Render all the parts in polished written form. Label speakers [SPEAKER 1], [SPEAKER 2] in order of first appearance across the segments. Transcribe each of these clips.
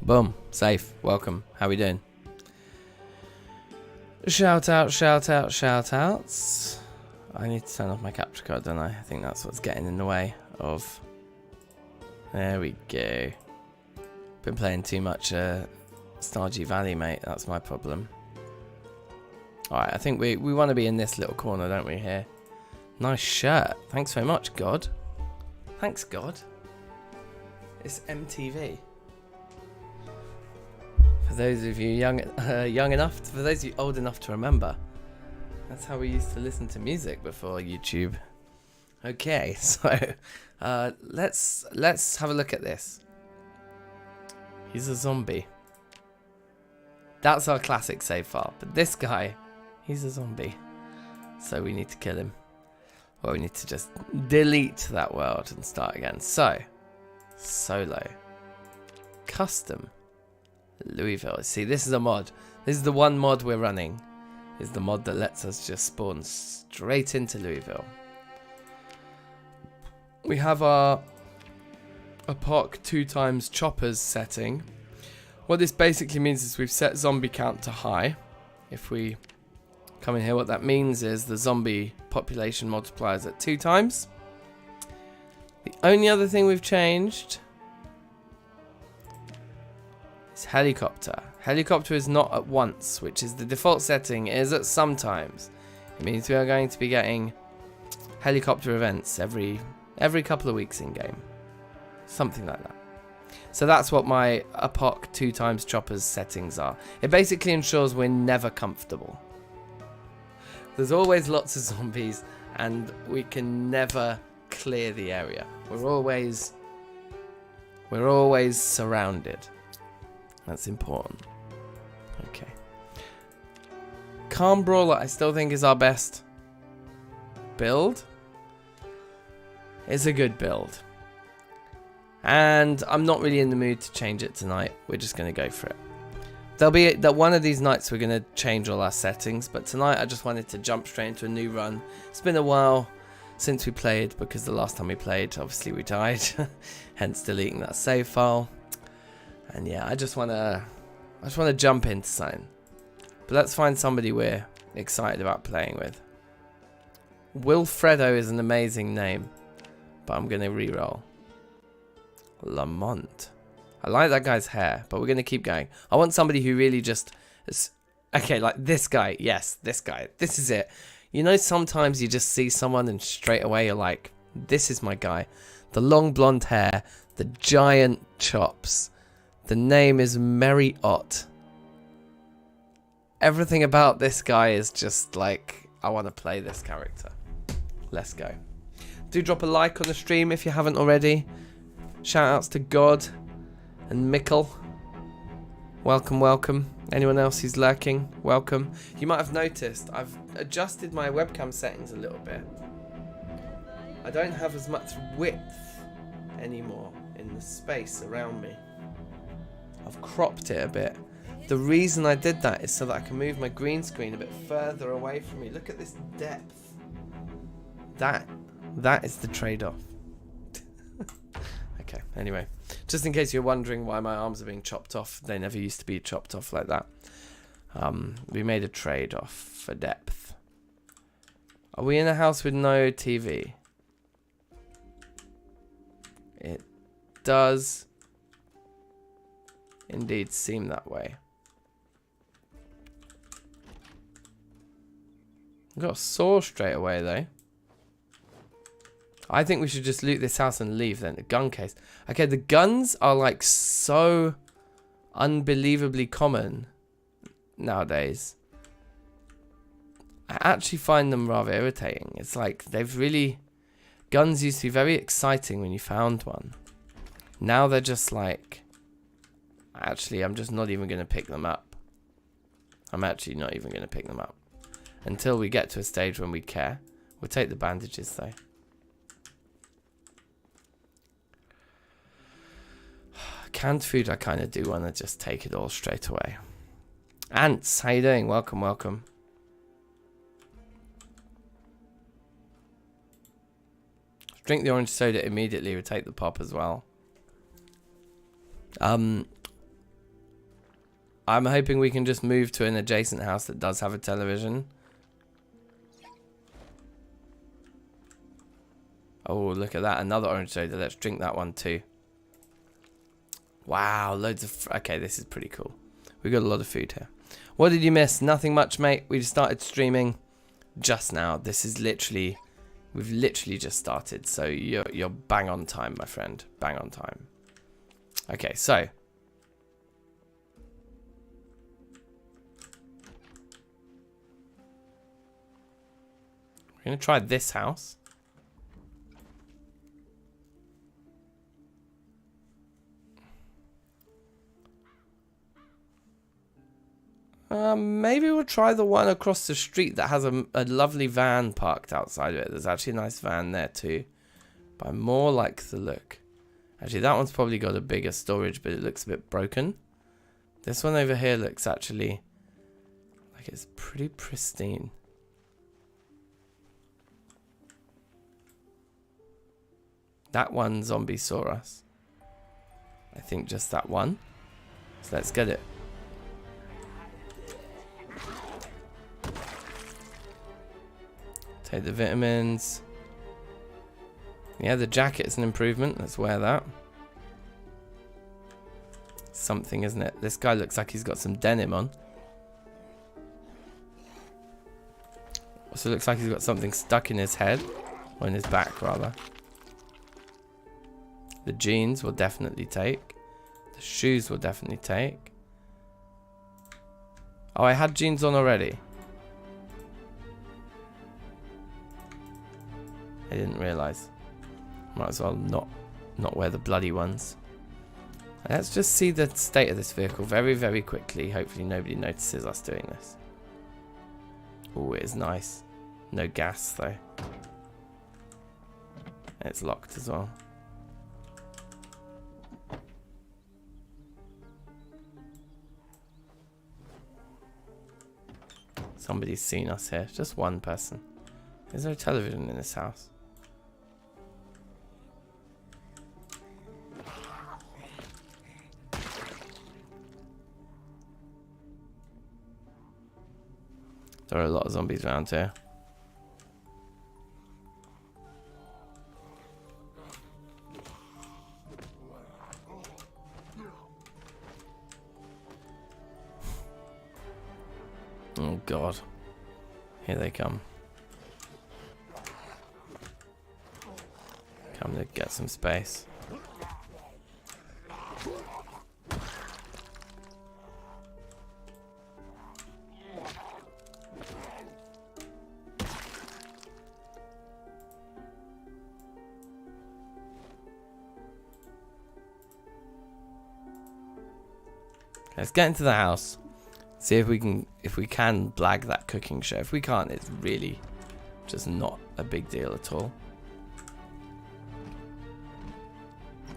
[SPEAKER 1] Boom. Safe. Welcome. How we doing? Shout out, shout out, shout outs. I need to turn off my capture card, don't I? I think that's what's getting in the way of... There we go. Been playing too much Stardew Valley, mate. That's my problem. Alright, I think we want to be in this little corner, don't we, here? Nice shirt. Thanks very much, God. Thanks, God. It's MTV. For those of you young enough, for those of you old enough to remember, that's how we used to listen to music before YouTube. Okay, so let's have a look at this. He's a zombie. That's our classic save file. But this guy, he's a zombie. So we need to kill him. Well, we need to just delete that world and start again. So, solo. Custom. Louisville. See, this is a mod. This is the one mod we're running. Is the mod that lets us just spawn straight into Louisville. We have our epoch 2x choppers setting. What this basically means is we've set zombie count to high. If we come in here, what that means is the zombie population multipliers at 2x. The only other thing we've changed is helicopter. Helicopter is not at once, which is the default setting. It is at sometimes. It means we are going to be getting helicopter events every couple of weeks in game. Something like that. So that's what my epoch 2x choppers settings are. It basically ensures we're never comfortable. There's always lots of zombies and we can never clear the area. We're always surrounded. That's important. Okay. Calm Brawler I still think is our best build. It's a good build. And I'm not really in the mood to change it tonight. We're just going to go for it. There'll be that one of these nights we're going to change all our settings. But tonight I just wanted to jump straight into a new run. It's been a while since we played because the last time we played, obviously we died. Hence deleting that save file. And yeah, I just want to jump into something. But let's find somebody we're excited about playing with. Wilfredo is an amazing name. But I'm going to reroll. Lamont. I like that guy's hair, but we're going to keep going. I want somebody who really just... Okay, like this guy. Yes, this guy. This is it. You know, sometimes you just see someone and straight away you're like, this is my guy. The long blonde hair. The giant chops. The name is Merry Ott. Everything about this guy is just like, I want to play this character. Let's go. Do drop a like on the stream if you haven't already. Shout outs to God and Mikkel. Welcome, welcome. Anyone else who's lurking, welcome. You might have noticed I've adjusted my webcam settings a little bit. I don't have as much width anymore in the space around me. I've cropped it a bit. The reason I did that is so that I can move my green screen a bit further away from me. Look at this depth. That is the trade-off. Okay, anyway. Just in case you're wondering why my arms are being chopped off. They never used to be chopped off like that. We made a trade-off for depth. Are we in a house with no TV? It does indeed seem that way. We got a saw straight away though. I think we should just loot this house and leave then. The gun case. Okay, the guns are like so unbelievably common nowadays. I actually find them rather irritating. It's like they've really... Guns used to be very exciting when you found one. Now they're just like... Actually, I'm just not even going to pick them up. I'm actually not even going to pick them up. Until we get to a stage when we care. We'll take the bandages though. Canned food, I kind of do want to just take it all straight away. Ants, how you doing? Welcome, welcome. Drink the orange soda immediately. We'll take the pop as well. I'm hoping we can just move to an adjacent house that does have a television. Oh, look at that. Another orange soda. Let's drink that one too. Wow, loads of... Okay, this is pretty cool. We got a lot of food here. What did you miss? Nothing much, mate. We just started streaming just now. This is literally... We've literally just started. So you're bang on time, my friend. Bang on time. Okay, so... We're going to try this house. Maybe we'll try the one across the street that has a lovely van parked outside of it. There's actually a nice van there too. But I more like the look. Actually, that one's probably got a bigger storage, but it looks a bit broken. This one over here looks actually like it's pretty pristine. That one zombie saw us. I think just that one. So let's get it. Take the vitamins. Yeah, the jacket is an improvement. Let's wear that. Something, isn't it? This guy looks like he's got some denim on. Also looks like he's got something stuck in his head. Or in his back, rather. The jeans will definitely take. The shoes will definitely take. Oh, I had jeans on already. I didn't realise. Might as well not wear the bloody ones. Let's just see the state of this vehicle very, very quickly. Hopefully nobody notices us doing this. Oh, it is nice. No gas though. It's locked as well. Somebody's seen us here. Just one person. Is there a television in this house? There are a lot of zombies around here. Oh God. Here they come. Come to get some space. Let's get into the house. See if we can blag that cooking show. If we can't, it's really just not a big deal at all.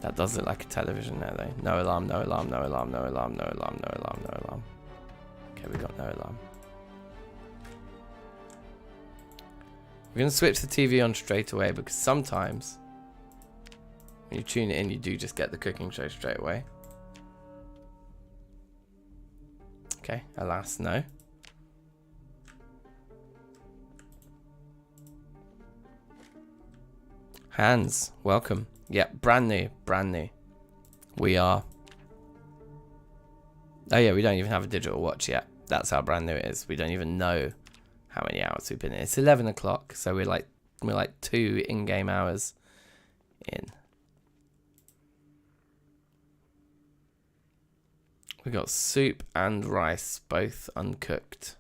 [SPEAKER 1] That does look like a television there though. No alarm, no alarm, no alarm, no alarm, no alarm, no alarm, no alarm. Okay, we got no alarm. We're going to switch the TV on straight away because sometimes when you tune it in, you do just get the cooking show straight away. Okay, alas, no. Hans, welcome. Yep, brand new, brand new. We are. Oh yeah, we don't even have a digital watch yet. That's how brand new it is. We don't even know how many hours we've been in. It's 11 o'clock, so we're like 2 in-game hours in. We got soup and rice, both uncooked.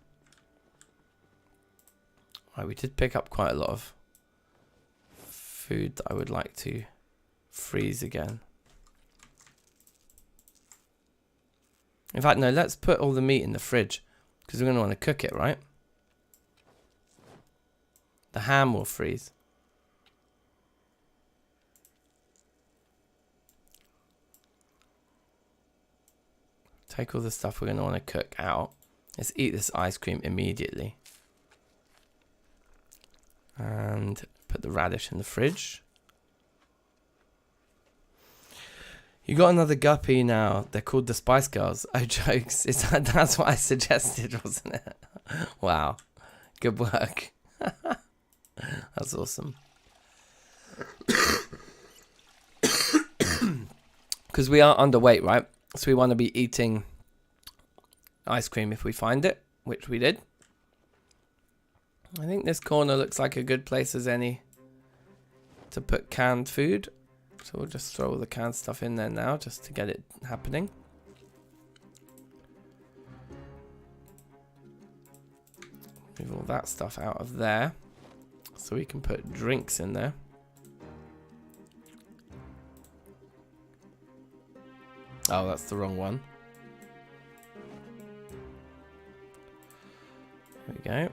[SPEAKER 1] Right, we did pick up quite a lot of food that I would like to freeze again. In fact, no, let's put all the meat in the fridge because we're going to want to cook it, right? The ham will freeze. Take all the stuff we're going to want to cook out. Let's eat this ice cream immediately. And put the radish in the fridge. You got another guppy now. They're called the Spice Girls. Oh, jokes. That's what I suggested, wasn't it? Wow. Good work. That's awesome. Because we are underweight, right? So we want to be eating ice cream if we find it, which we did. I think this corner looks like a good place as any to put canned food. So we'll just throw all the canned stuff in there now just to get it happening. Move all that stuff out of there so we can put drinks in there. Oh, that's the wrong one. There we go.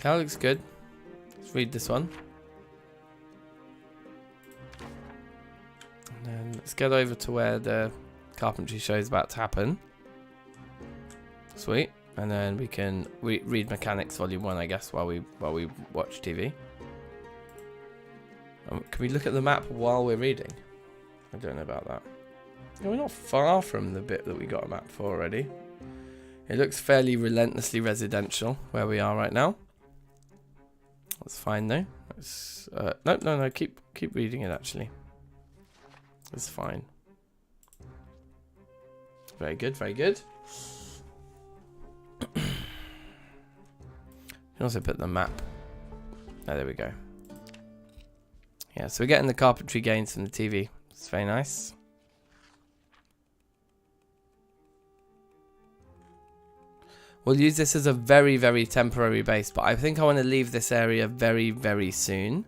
[SPEAKER 1] That looks good. Let's read this one. And then let's get over to where the carpentry show is about to happen. Sweet. And then we can read Mechanics Volume 1, I guess, while we watch TV. Can we look at the map while we're reading? I don't know about that. No, we're not far from the bit that we got a map for already. It looks fairly relentlessly residential where we are right now. That's fine though. It's, no. Keep reading it actually. It's fine. Very good, very good. You can also put the map. Oh, there we go. Yeah, so we're getting the carpentry gains from the TV. It's very nice. We'll use this as a very, very temporary base, but I think I want to leave this area very, very soon.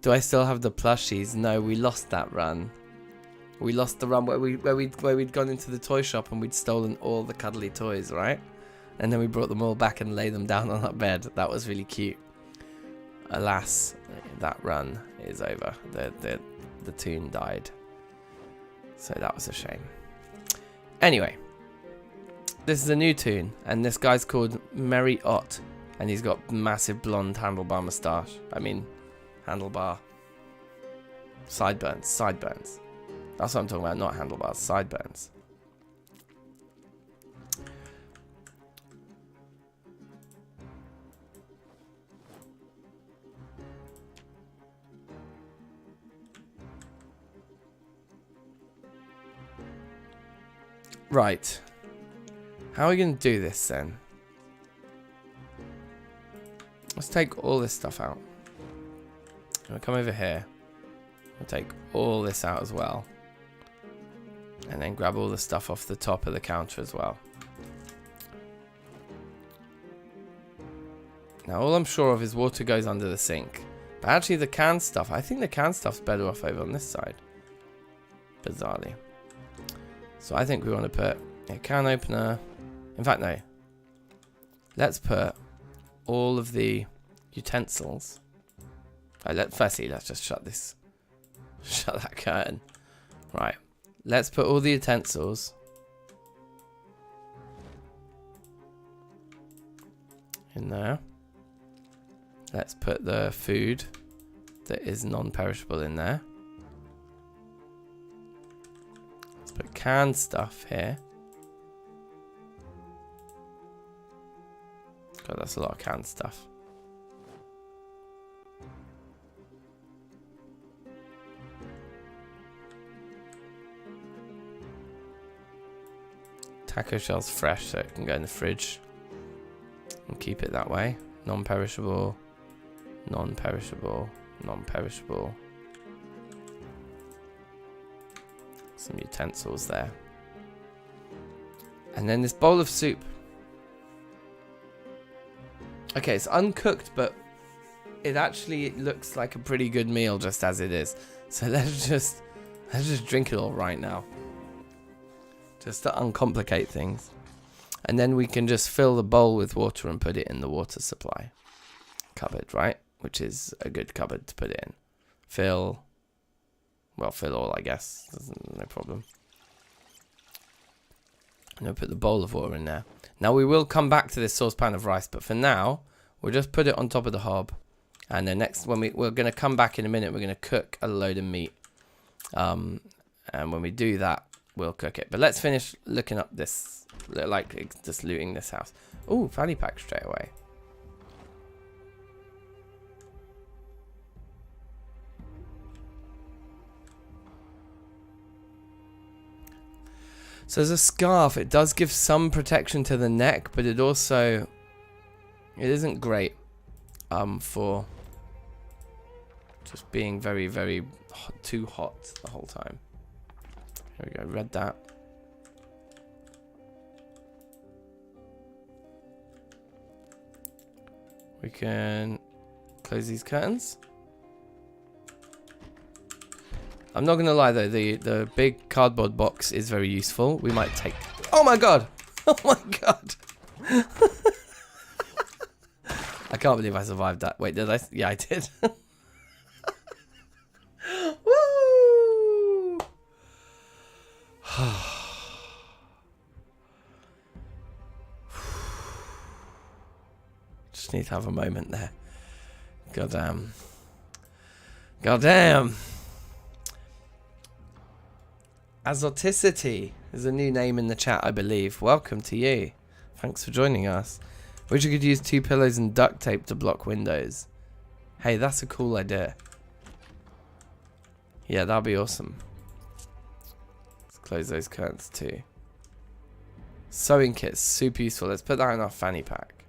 [SPEAKER 1] Do I still have the plushies? No, we lost that run. We lost the run where we'd gone into the toy shop and we'd stolen all the cuddly toys, right? And then we brought them all back and laid them down on our bed. That was really cute. Alas, that run is over. The toon died. So that was a shame. Anyway. This is a new toon, and this guy's called Merry Ott, and he's got massive blonde handlebar moustache. I mean, handlebar. Sideburns. That's what I'm talking about, not handlebars, sideburns. Right. How are we going to do this then? Let's take all this stuff out. We'll come over here. We'll take all this out as well. And then grab all the stuff off the top of the counter as well. Now all I'm sure of is water goes under the sink. But actually the canned stuff, I think the canned stuff's better off over on this side. Bizarrely. So I think we want to put a can opener. In fact, no. Let's put all of the utensils. Firstly, let's just shut that curtain. Right. Let's put all the utensils in there. Let's put the food that is non-perishable in there. Let's put canned stuff here. God, that's a lot of canned stuff. Taco shell's fresh, so it can go in the fridge. And keep it that way. Non-perishable, non-perishable, non-perishable. Some utensils there. And then this bowl of soup. Okay, it's uncooked, but it actually looks like a pretty good meal just as it is. So let's just drink it all right now. Just to uncomplicate things. And then we can just fill the bowl with water and put it in the water supply cupboard, right? Which is a good cupboard to put it in. Fill all, I guess. No problem. And we'll put the bowl of water in there. Now we will come back to this saucepan of rice, but for now, we'll just put it on top of the hob. And then next, when we're going to come back in a minute, we're going to cook a load of meat. And And when we do that, we'll cook it. But let's finish looking up this, like just looting this house. Ooh, fanny pack straight away. So there's a scarf. It does give some protection to the neck, but it also, it isn't great for just being very, very too hot the whole time. Here we go, read that. We can close these curtains. I'm not gonna lie though, the big cardboard box is very useful. We might take. Oh my god! Oh my god! I can't believe I survived that. Wait, did I? Yeah, I did. Woo! Just need to have a moment there. Goddamn. Goddamn. Azoticity is a new name in the chat, I believe. Welcome to you. Thanks for joining us. Wish you could use 2 pillows and duct tape to block windows. Hey, that's a cool idea. Yeah, that'll be awesome. Let's close those curtains too. Sewing kit's super useful. Let's put that in our fanny pack.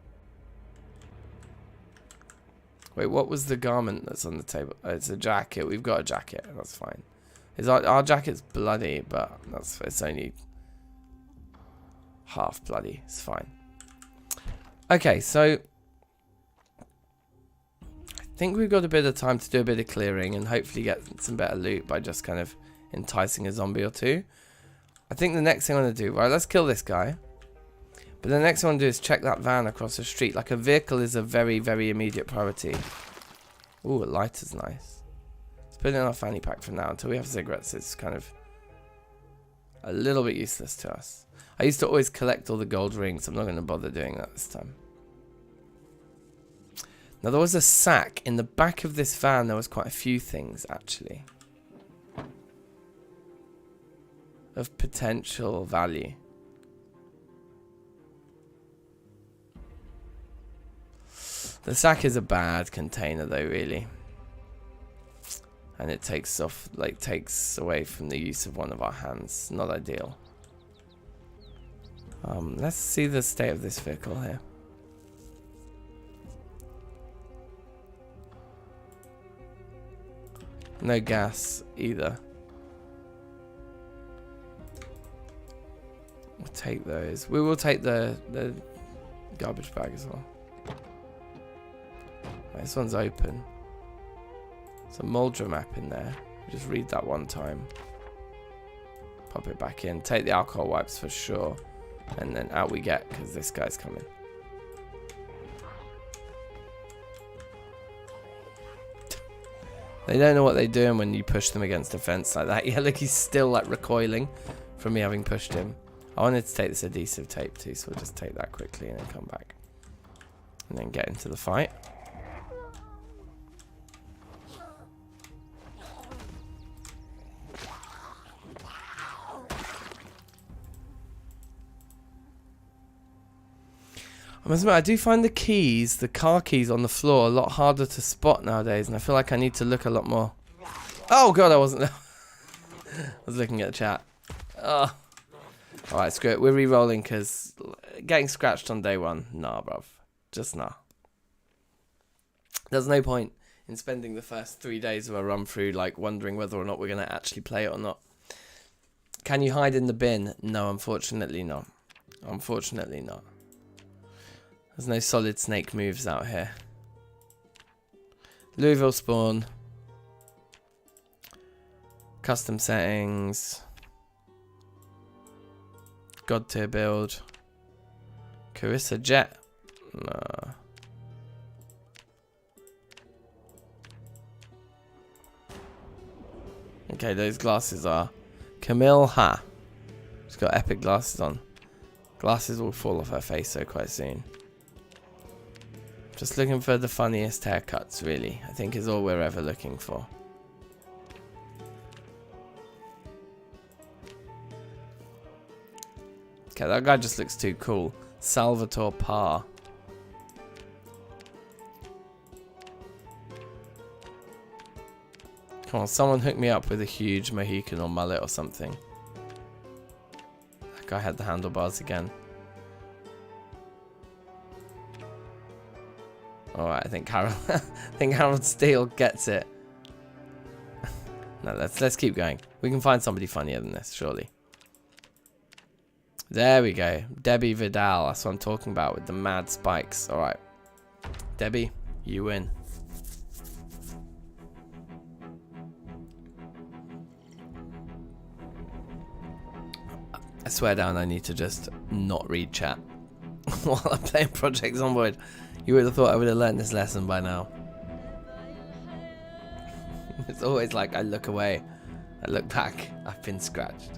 [SPEAKER 1] Wait, what was the garment that's on the table? Oh, it's a jacket. We've got a jacket. That's fine. Our jacket's bloody, but it's only half bloody. It's fine. Okay, so I think we've got a bit of time to do a bit of clearing and hopefully get some better loot by just kind of enticing a zombie or two. I think the next thing I'm going to do, right, let's kill this guy. But the next thing I want to do is check that van across the street. Like, a vehicle is a very, very immediate priority. Ooh, a lighter's nice. Put it in our fanny pack for now until we have cigarettes. It's kind of a little bit useless to us. I used to always collect all the gold rings. I'm not going to bother doing that this time. Now, there was a sack in the back of this van. There was quite a few things actually of potential value. The sack is a bad container though, really. And it takes away from the use of one of our hands. Not ideal. Let's see the state of this vehicle here. No gas either. We'll take those. We will take the garbage bag as well. Right, this one's open. There's a Muldra map in there. Just read that one time. Pop it back in. Take the alcohol wipes for sure. And then out we get, because this guy's coming. They don't know what they're doing when you push them against a fence like that. Yeah, look, he's still like recoiling from me having pushed him. I wanted to take this adhesive tape too, so we'll just take that quickly and then come back. And then get into the fight. I must admit, I do find the keys, the car keys on the floor, a lot harder to spot nowadays, and I feel like I need to look a lot more. Oh god, I wasn't. I was looking at the chat. Oh. Alright, screw it. We're re-rolling because getting scratched on day one, nah, bruv. Just nah. There's no point in spending the first 3 days of a run through like wondering whether or not we're going to actually play it or not. Can you hide in the bin? No, unfortunately not. Unfortunately not. There's no solid snake moves out here. Louisville spawn. Custom settings. God tier build. Carissa jet. No. Okay, those glasses are Camille Ha. She's got epic glasses on. Glasses will fall off her face so quite soon. Just looking for the funniest haircuts, really. I think is all we're ever looking for. Okay, that guy just looks too cool. Salvatore Parr. Come on, someone hook me up with a huge Mohican or mullet or something. That guy had the handlebars again. Alright, I think Harold Steele gets it. No, let's keep going. We can find somebody funnier than this, surely. There we go. Debbie Vidal. That's what I'm talking about with the mad spikes. Alright. Debbie, you win. I swear down I need to just not read chat while I'm playing Project Zomboid. You would have thought I would have learned this lesson by now. It's always like I look away, I look back, I've been scratched.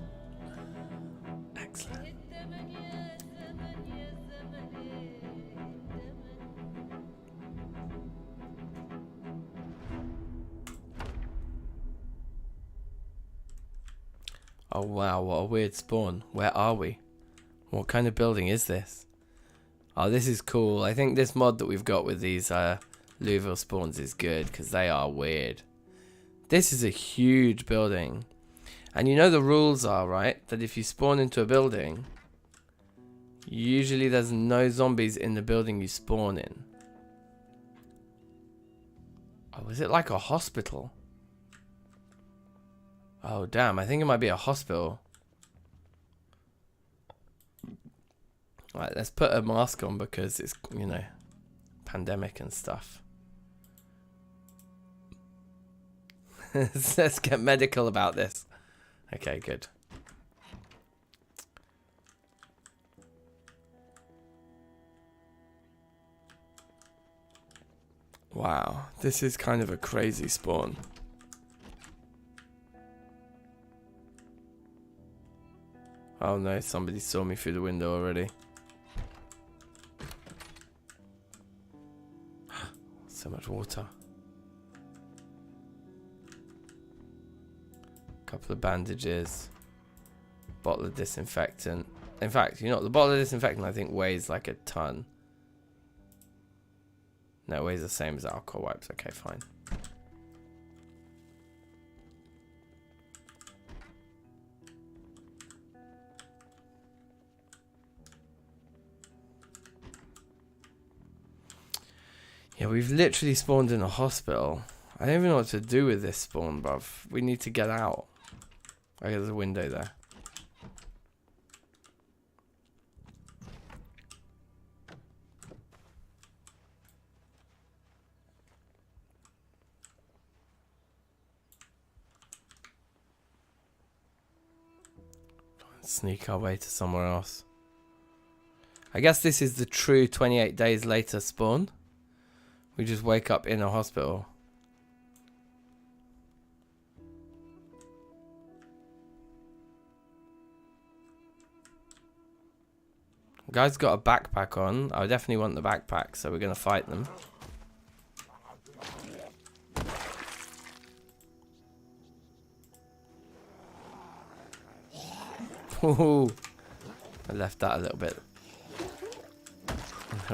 [SPEAKER 1] Excellent. Oh wow, what a weird spawn. Where are we? What kind of building is this? Oh, this is cool. I think this mod that we've got with these Louisville spawns is good because they are weird. This is a huge building. And you know the rules are, right? That if you spawn into a building, usually there's no zombies in the building you spawn in. Oh, is it like a hospital? Oh, damn. I think it might be a hospital. Right, let's put a mask on because it's, you know, pandemic and stuff. Let's get medical about this. Okay, good. Wow, this is kind of a crazy spawn. Oh no, somebody saw me through the window already. So much water. Couple of bandages. Bottle of disinfectant. In fact, you know what? The bottle of disinfectant I think weighs like a ton. No, it weighs the same as alcohol wipes. Okay, fine. Yeah, we've literally spawned in a hospital. I don't even know what to do with this spawn, bruv. We need to get out. Okay, there's a window there. Sneak our way to somewhere else. I guess this is the true 28 days later spawn. We just wake up in a hospital. Guy's got a backpack on. I definitely want the backpack, so we're gonna fight them. Ooh, I left that a little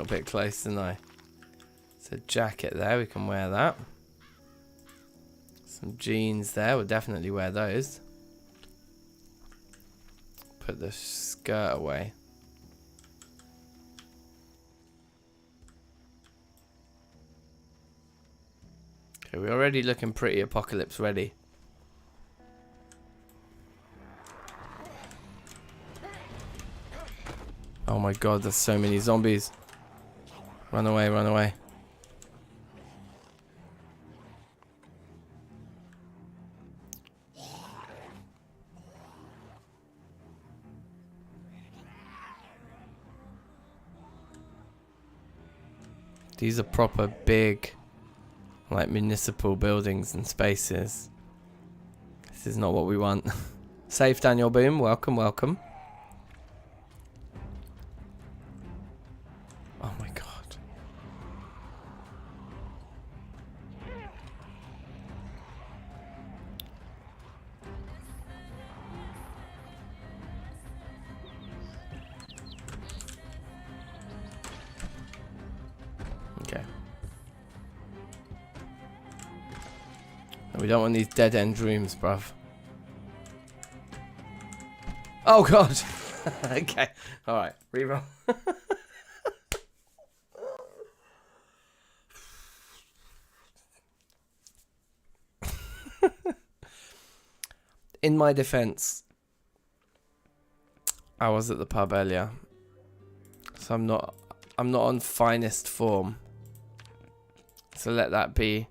[SPEAKER 1] bit close, didn't I? It's a jacket there, we can wear that. Some jeans there, we'll definitely wear those. Put the skirt away. Okay, we're already looking pretty apocalypse ready. Oh my god, there's so many zombies. Run away, run away. These are proper big, like, municipal buildings and spaces. This is not what we want. Safe, Daniel Boom. Welcome, welcome. Oh my god. We don't want these dead end rooms, bruv. Oh god. Okay. Alright. Reroll. In my defense, I was at the pub earlier, so I'm not on finest form. So let that be.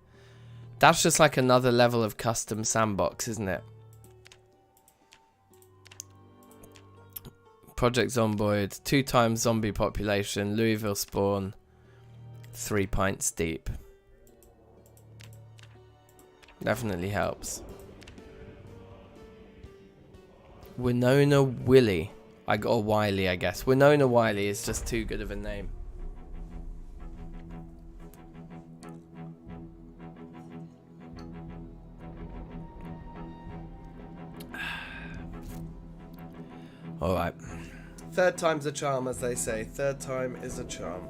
[SPEAKER 1] That's just like another level of custom sandbox, isn't it? Project Zomboid, 2 times zombie population, Louisville spawn, 3 pints deep. Definitely helps. Winona Willie. I got a Wiley, I guess. Winona Wiley is just too good of a name. Alright. Third time's a charm, as they say. Third time is a charm.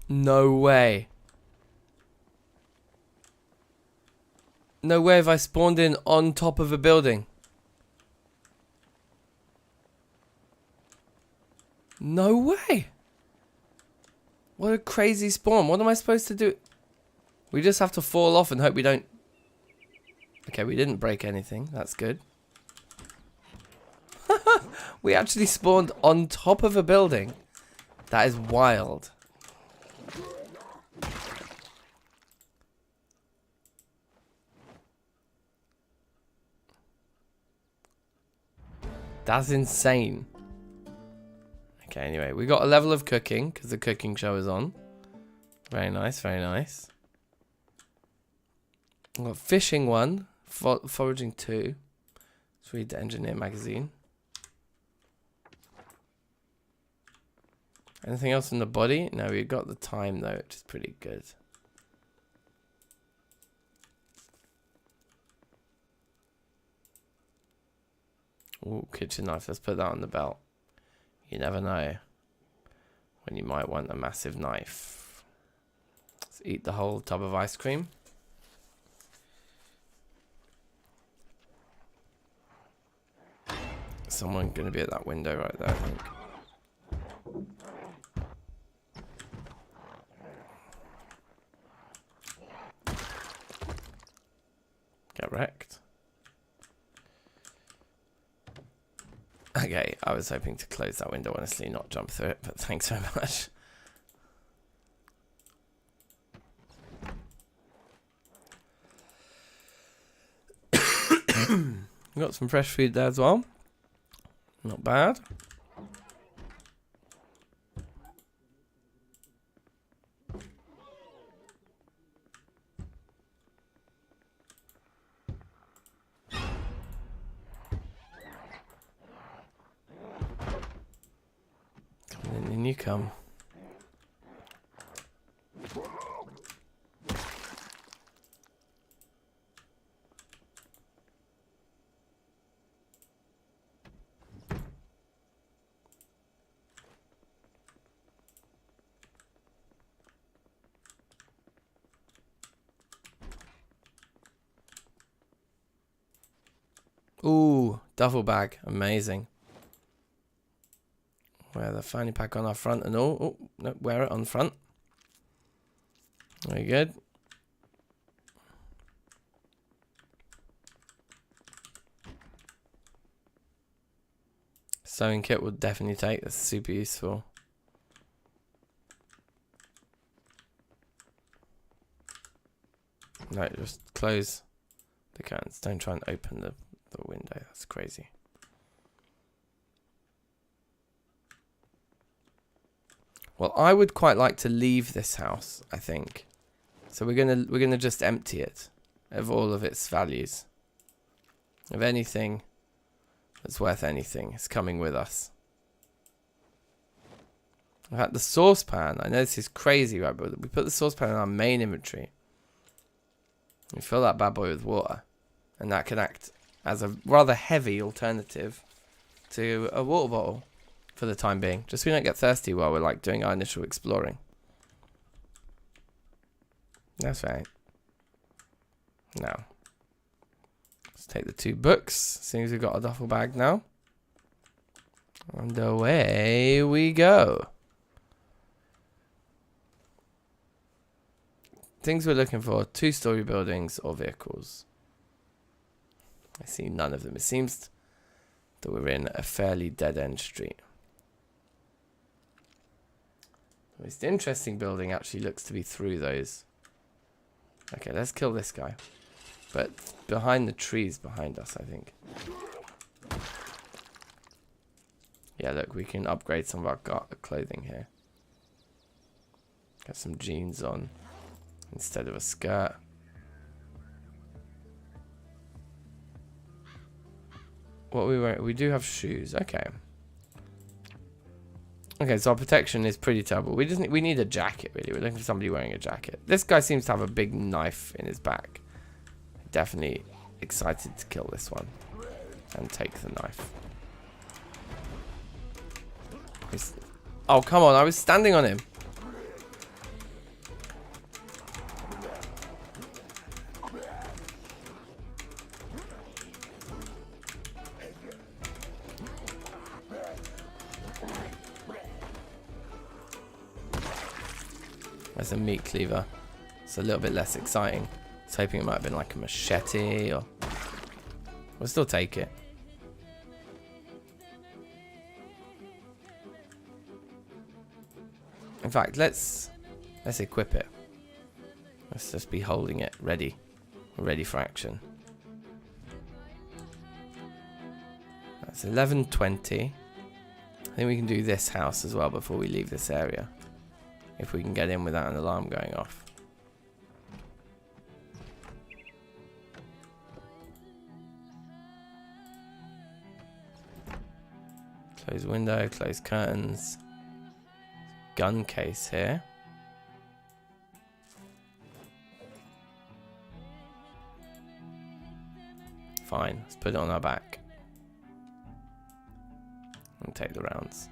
[SPEAKER 1] No way. No way have I spawned in on top of a building. No way. What a crazy spawn. What am I supposed to do? We just have to fall off and hope we don't... Okay, we didn't break anything. That's good. We actually spawned on top of a building. That is wild. That's insane. Okay, anyway, we got a level of cooking because the cooking show is on. Very nice, very nice. We've got fishing 1, foraging 2. Let's read the engineer magazine. Anything else in the body? No, we've got the time though, which is pretty good. Ooh, kitchen knife. Let's put that on the belt. You never know when you might want a massive knife. Let's eat the whole tub of ice cream. Someone going to be at that window right there, I think. Get wrecked. Okay, I was hoping to close that window, honestly, not jump through it, but thanks very much. Got some fresh food there as well. Not bad. In you come. Ooh, duffel bag. Amazing. Wear the fanny pack on our front and all. Oh, no, wear it on front. Very good. Sewing kit will definitely take. That's super useful. No, just close the curtains. Don't try and open the window. That's crazy. Well, I would quite like to leave this house, I think. So we're gonna just empty it of all of its values. Of anything that's worth anything, it's coming with us. In fact, the saucepan, I know this is crazy, right, but we put the saucepan in our main inventory. We fill that bad boy with water, and that can act as a rather heavy alternative to a water bottle for the time being, just so we don't get thirsty while we're like doing our initial exploring. That's right. Now, let's take the 2 books, seeing as we've got a duffel bag now. And away we go. Things we're looking for: 2-story buildings or vehicles. I see none of them. It seems that we're in a fairly dead-end street. The most interesting building actually looks to be through those. Okay, let's kill this guy. But behind the trees behind us, I think. Yeah, look, we can upgrade some of our clothing here. Get some jeans on instead of a skirt. What we wear? We do have shoes. Okay. Okay, so our protection is pretty terrible. We need a jacket, really. We're looking for somebody wearing a jacket. This guy seems to have a big knife in his back. Definitely excited to kill this one and take the knife. Oh, come on. I was standing on him. There's a meat cleaver. It's a little bit less exciting. I was hoping it might have been like a machete, or we'll still take it. In fact, let's equip it. Let's just be holding it ready for action. That's 11:20. I think we can do this house as well before we leave this area, if we can get in without an alarm going off. Close window, close curtains. Gun case here. Fine, let's put it on our back and take the rounds.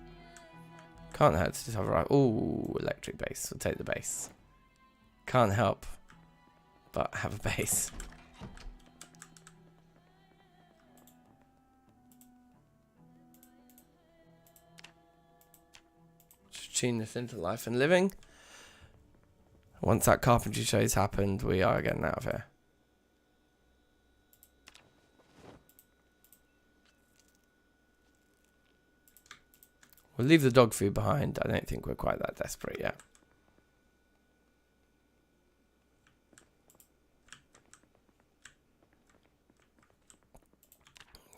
[SPEAKER 1] Can't hurt to just have a right. Ooh, electric base. We'll take the base. Can't help but have a base. Just tune this into life and living. Once that carpentry show's happened, we are getting out of here. We'll leave the dog food behind. I don't think we're quite that desperate yet.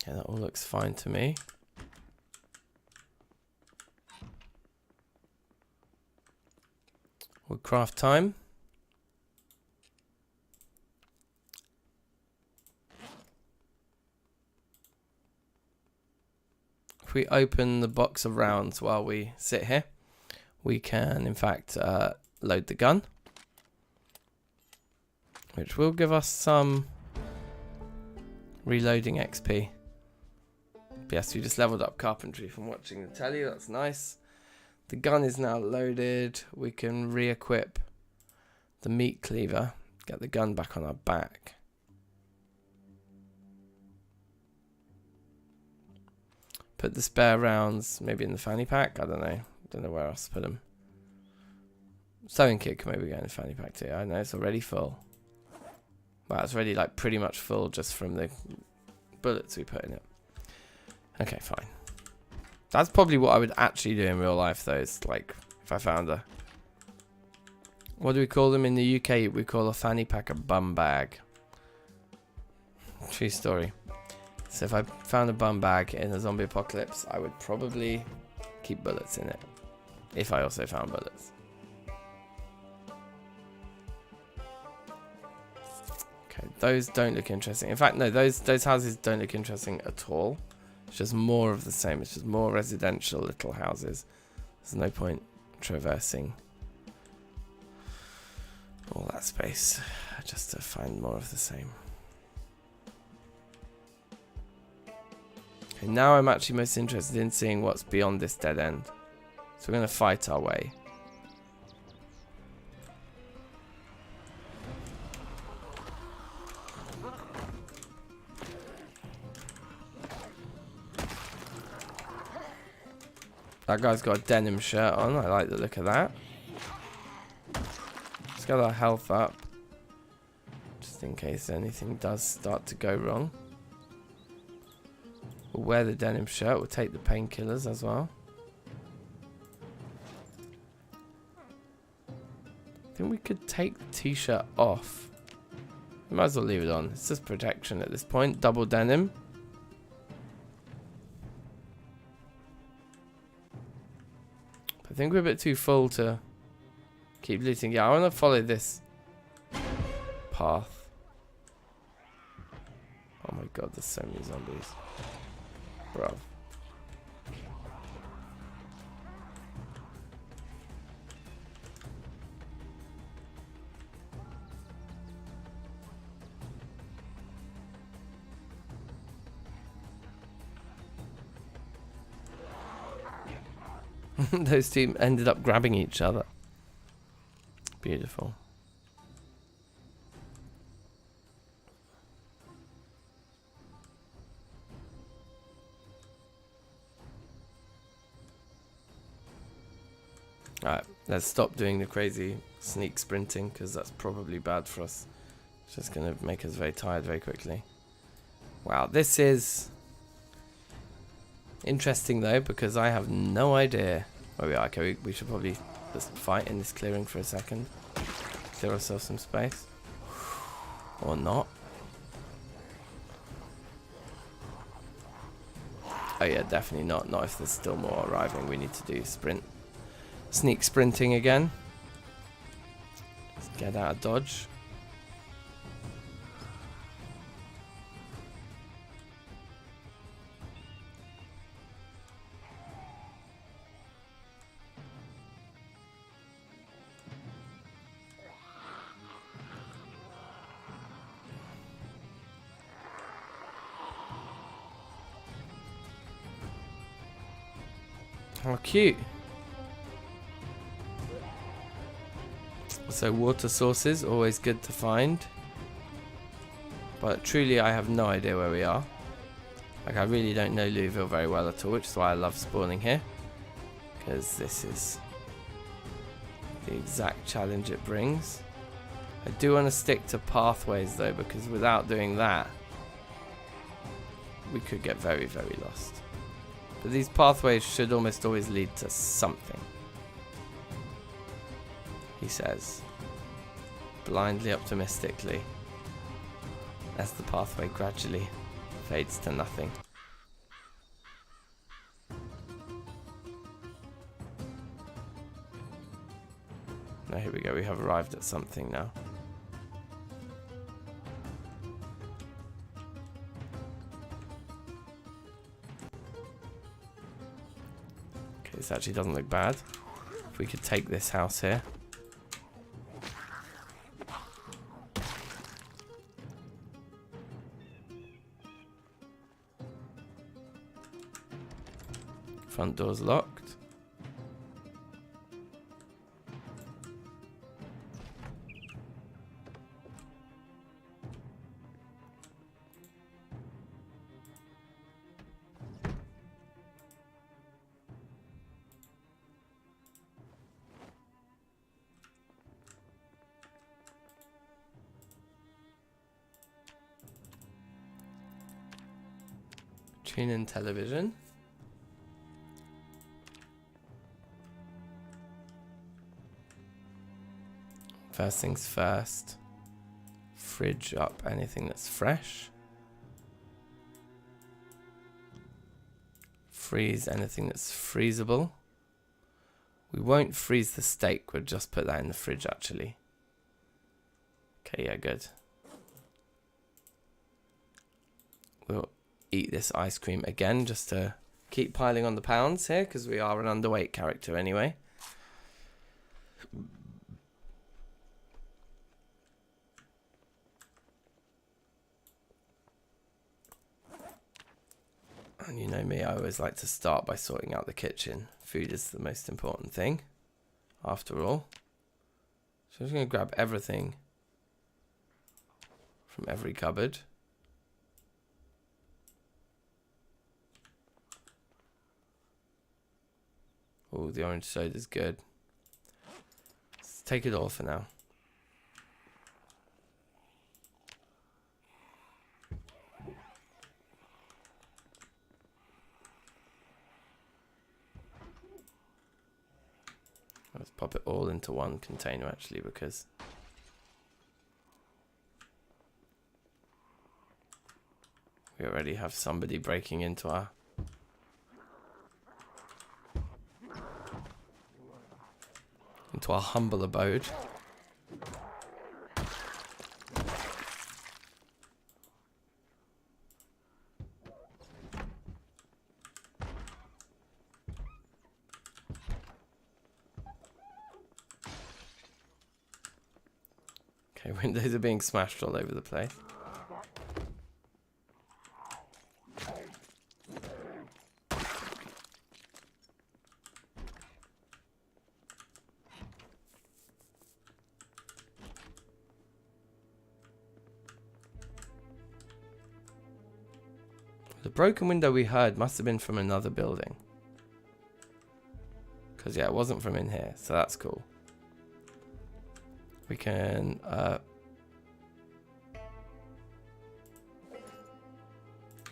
[SPEAKER 1] Yeah, that all looks fine to me. Woodcraft time. If we open the box of rounds while we sit here, we can in fact load the gun, which will give us some reloading XP. Yes, we just leveled up carpentry from watching the telly. That's nice. The gun is now loaded. We can re-equip the meat cleaver, get the gun back on our back. Put the spare rounds maybe in the fanny pack. I don't know. Don't know where else to put them. Sewing kit can maybe go in the fanny pack too. I know it's already full. Wow, it's already like pretty much full just from the bullets we put in it. Okay, fine. That's probably what I would actually do in real life though. It's like if I found a... What do we call them in the UK? We call a fanny pack a bum bag. True story. So if I found a bum bag in a zombie apocalypse, I would probably keep bullets in it. If I also found bullets. Okay, those don't look interesting. In fact, no, those houses don't look interesting at all. It's just more of the same. It's just more residential little houses. There's no point traversing all that space just to find more of the same. Okay, now I'm actually most interested in seeing what's beyond this dead end. So we're going to fight our way. That guy's got a denim shirt on. I like the look of that. Let's get our health up, just in case anything does start to go wrong. We'll wear the denim shirt. We'll take the painkillers as well. I think we could take the t-shirt off. We might as well leave it on. It's just protection at this point. Double denim. I think we're a bit too full to keep looting. Yeah, I want to follow this path. Oh my god, there's so many zombies. Bro. Those two ended up grabbing each other. Beautiful. Alright, let's stop doing the crazy sneak sprinting, because that's probably bad for us. It's just going to make us very tired very quickly. Wow, this is interesting though, because I have no idea where we are. Okay, we should probably just fight in this clearing for a second. Clear ourselves some space. Or not. Oh yeah, definitely not. Not if there's still more arriving. We need to do sneak sprinting again. Let's get out of dodge. How cute. So water sources, always good to find. But truly I have no idea where we are. Like, I really don't know Louisville very well at all, which is why I love spawning here. Because this is the exact challenge it brings. I do want to stick to pathways though, because without doing that, we could get very, very lost. But these pathways should almost always lead to something. He says, blindly optimistically, as the pathway gradually fades to nothing. Now here we go, we have arrived at something now. Okay, this actually doesn't look bad. If we could take this house here. Front door's locked. Tune in television. First things first, fridge up anything that's fresh. Freeze anything that's freezable. We won't freeze the steak, we'll just put that in the fridge actually. Okay, yeah, good. We'll eat this ice cream again just to keep piling on the pounds here, because we are an underweight character anyway. And you know me, I always like to start by sorting out the kitchen. Food is the most important thing, after all. So I'm just going to grab everything from every cupboard. Oh, the orange soda is good. Let's take it all for now. Let's pop it all into one container actually, because we already have somebody breaking into our humble abode. Okay, windows are being smashed all over the place. The broken window we heard must have been from another building. Because, yeah, it wasn't from in here, so that's cool. We can...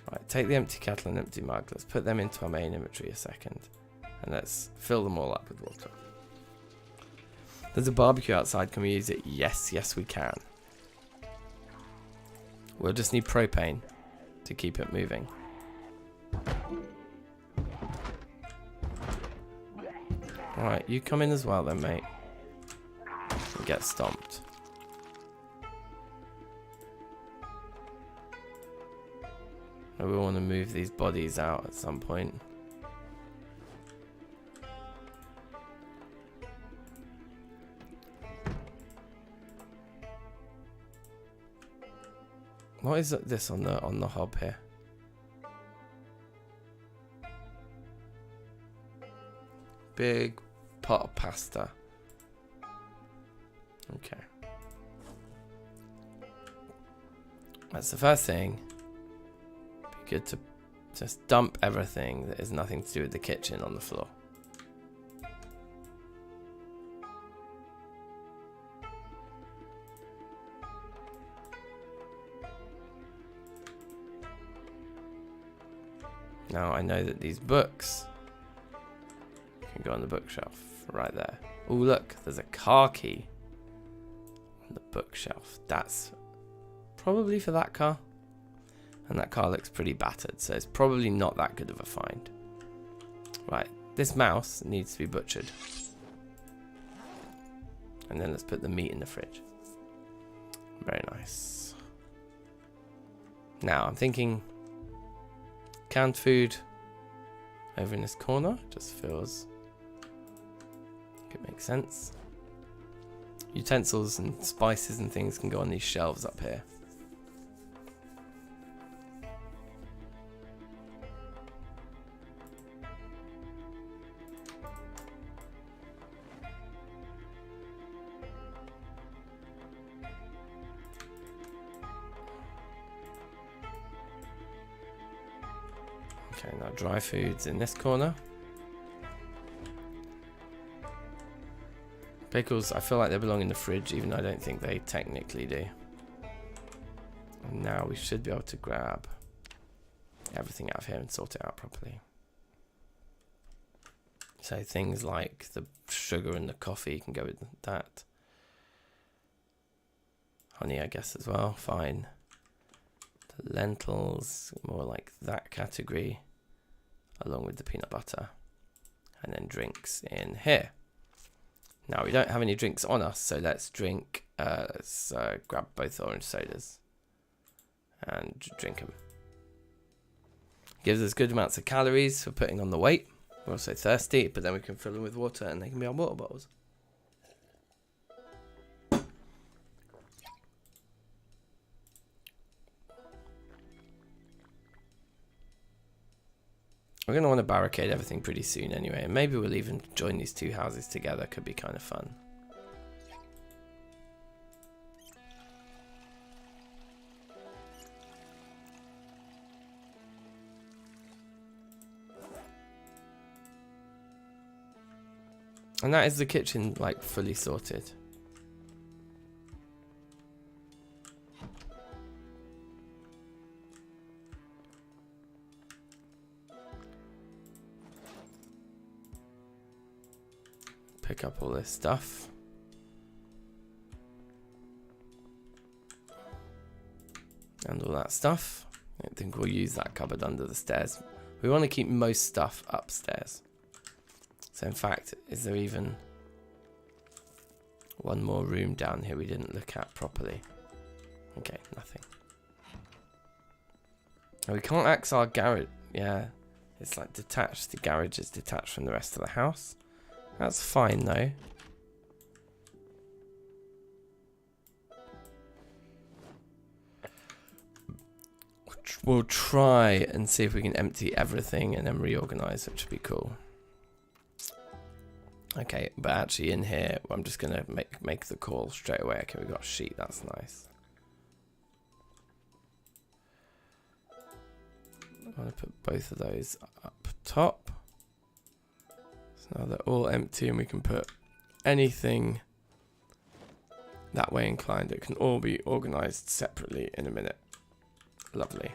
[SPEAKER 1] Right, take the empty kettle and empty mug. Let's put them into our main inventory a second. And let's fill them all up with water. There's a barbecue outside. Can we use it? Yes, yes we can. We'll just need propane to keep it moving. Alright, you come in as well then, mate. And get stomped. We want to move these bodies out at some point. What is this on the hob here? Big pot of pasta. Okay. That's the first thing. Be good to just dump everything that has nothing to do with the kitchen on the floor. Now I know that these books can go on the bookshelf right there. Oh look, there's a car key on the bookshelf. That's probably for that car. And that car looks pretty battered, so it's probably not that good of a find. Right, this mouse needs to be butchered. And then let's put the meat in the fridge. Very nice. Now I'm thinking canned food over in this corner. Just feels like it makes sense. Utensils and spices and things can go on these shelves up here. Okay, now dry foods in this corner. Pickles, I feel like they belong in the fridge, even though I don't think they technically do. And now we should be able to grab everything out of here and sort it out properly. So things like the sugar and the coffee can go with that. Honey, I guess, as well. Fine. The lentils, more like that category, along with the peanut butter. And then drinks in here. Now, we don't have any drinks on us, so let's drink, let's grab both orange sodas and drink them. Gives us good amounts of calories for putting on the weight. We're also thirsty, but then we can fill them with water and they can be our water bottles. We're going to want to barricade everything pretty soon anyway. And maybe we'll even join these two houses together. Could be kind of fun. And that is the kitchen, like, fully sorted. Pick up all this stuff. And all that stuff. I don't think we'll use that cupboard under the stairs. We want to keep most stuff upstairs. So in fact, is there even one more room down here we didn't look at properly? Okay, nothing. Oh, we can't access our garage. Yeah, it's like detached. The garage is detached from the rest of the house. That's fine though. We'll try and see if we can empty everything and then reorganize, which would be cool. Okay, but actually in here, I'm just going to make the call straight away. Okay, we've got a sheet. That's nice. I want to put both of those up top. So now they're all empty and we can put anything that way inclined. It can all be organized separately in a minute. Lovely.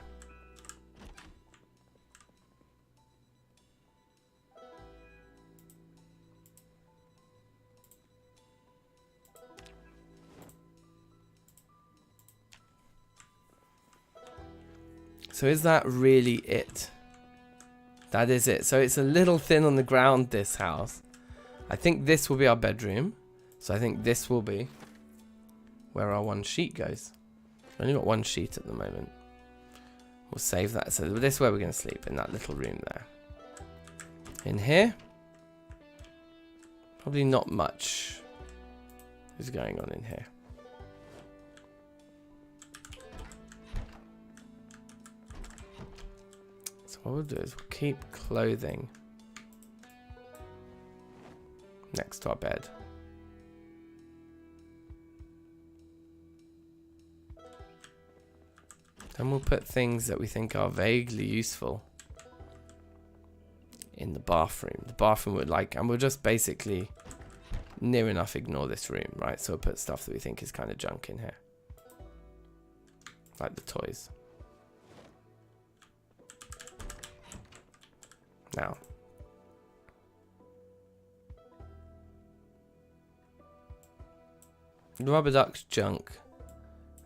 [SPEAKER 1] So is that really it? That is it. So it's a little thin on the ground, this house. I think this will be our bedroom. So I think this will be where our one sheet goes. We've only got one sheet at the moment. We'll save that. So this is where we're going to sleep, in that little room there. In here, probably not much is going on in here. So what we'll do is we'll keep clothing next to our bed. Then we'll put things that we think are vaguely useful in the bathroom. The bathroom would like, and we'll just basically near enough ignore this room, right? So we'll put stuff that we think is kind of junk in here. Like the toys. Now. The rubber duck's junk.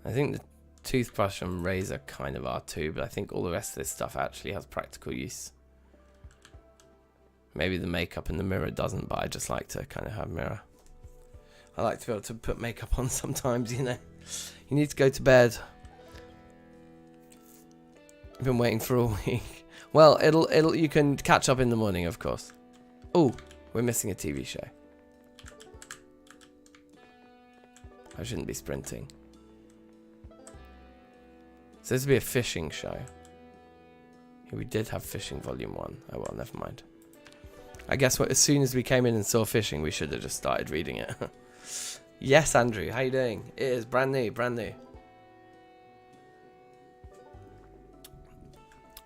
[SPEAKER 1] I think the toothbrush and razor kind of are too, but I think all the rest of this stuff actually has practical use. Maybe the makeup in the mirror doesn't, but I just like to kind of have a mirror. I like to be able to put makeup on sometimes, you know. You need to go to bed. I've been waiting for a week. Well, you can catch up in the morning, of course. Oh, we're missing a TV show. I shouldn't be sprinting. So this would be a fishing show. Here we did have fishing volume 1. Oh well, never mind. I guess as soon as we came in and saw fishing, we should have just started reading it. Yes, Andrew, how you doing? It is brand new, brand new.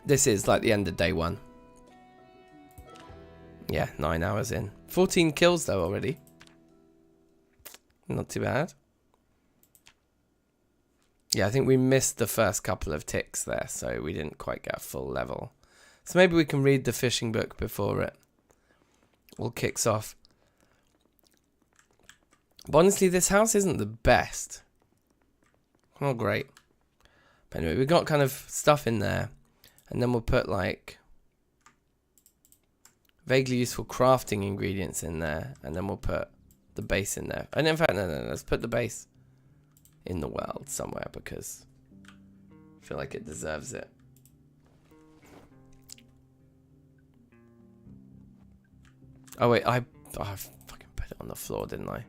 [SPEAKER 1] This is like the end of day 1. Yeah, 9 hours in. 14 kills though already. Not too bad. Yeah, I think we missed the first couple of ticks there, so we didn't quite get a full level. So maybe we can read the fishing book before it all kicks off. But honestly, this house isn't the best. Not great. But anyway, we've got kind of stuff in there. And then we'll put like vaguely useful crafting ingredients in there. And then we'll put the base in there. And in fact, no, let's put the base in the world somewhere because I feel like it deserves it. Oh wait, I fucking put it on the floor, didn't I?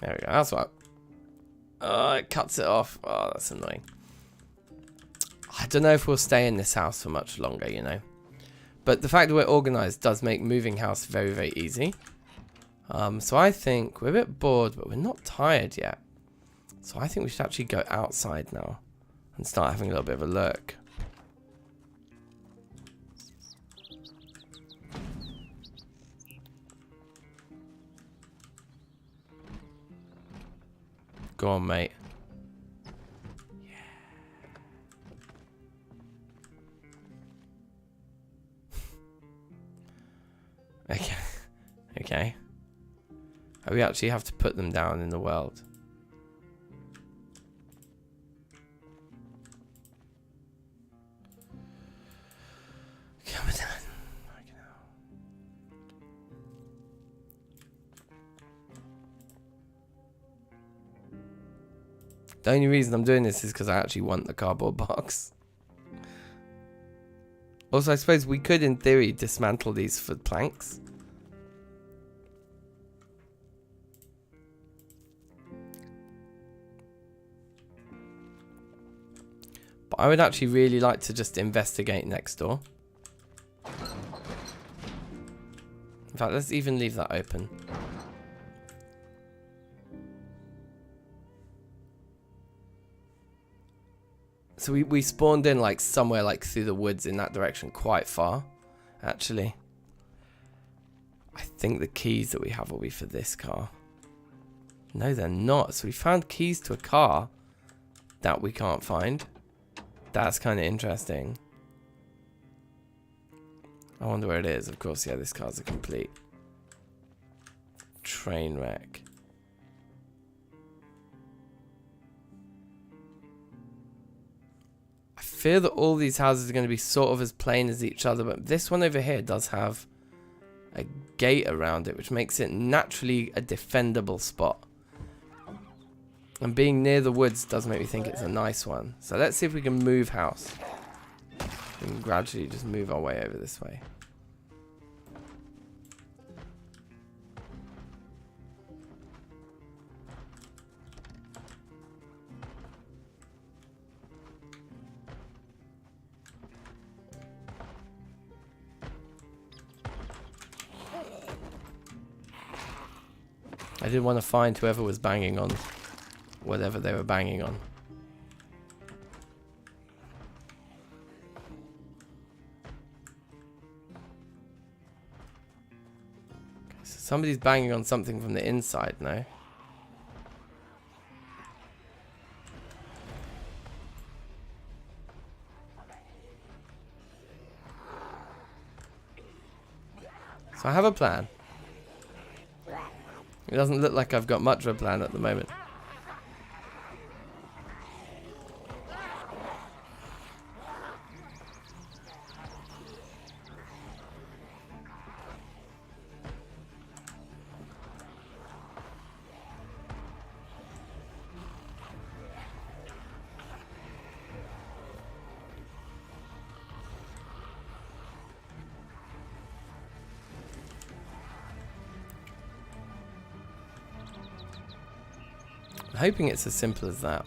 [SPEAKER 1] There we go. That's what. Oh, it cuts it off. Oh, that's annoying. I don't know if we'll stay in this house for much longer, you know. But the fact that we're organized does make moving house very, very easy. So I think we're a bit bored, but we're not tired yet. So I think we should actually go outside now and start having a little bit of a look. Go on, mate. Yeah. Okay. Okay. Oh, we actually have to put them down in the world. Come on. The only reason I'm doing this is because I actually want the cardboard box. Also, I suppose we could, in theory, dismantle these for planks. But I would actually really like to just investigate next door. In fact, let's even leave that open. So we spawned in like somewhere like through the woods in that direction, quite far, actually. I think the keys that we have will be for this car. No, they're not. So we found keys to a car that we can't find. That's kind of interesting. I wonder where it is. Of course, yeah, this car's a complete train wreck. I fear that all these houses are going to be sort of as plain as each other, but this one over here does have a gate around it, which makes it naturally a defendable spot. And being near the woods does make me think it's a nice one. So let's see if we can move house. We can gradually just move our way over this way. I did want to find whoever was banging on whatever they were banging on. Okay, so somebody's banging on something from the inside now. So I have a plan. It doesn't look like I've got much of a plan at the moment. I'm hoping it's as simple as that.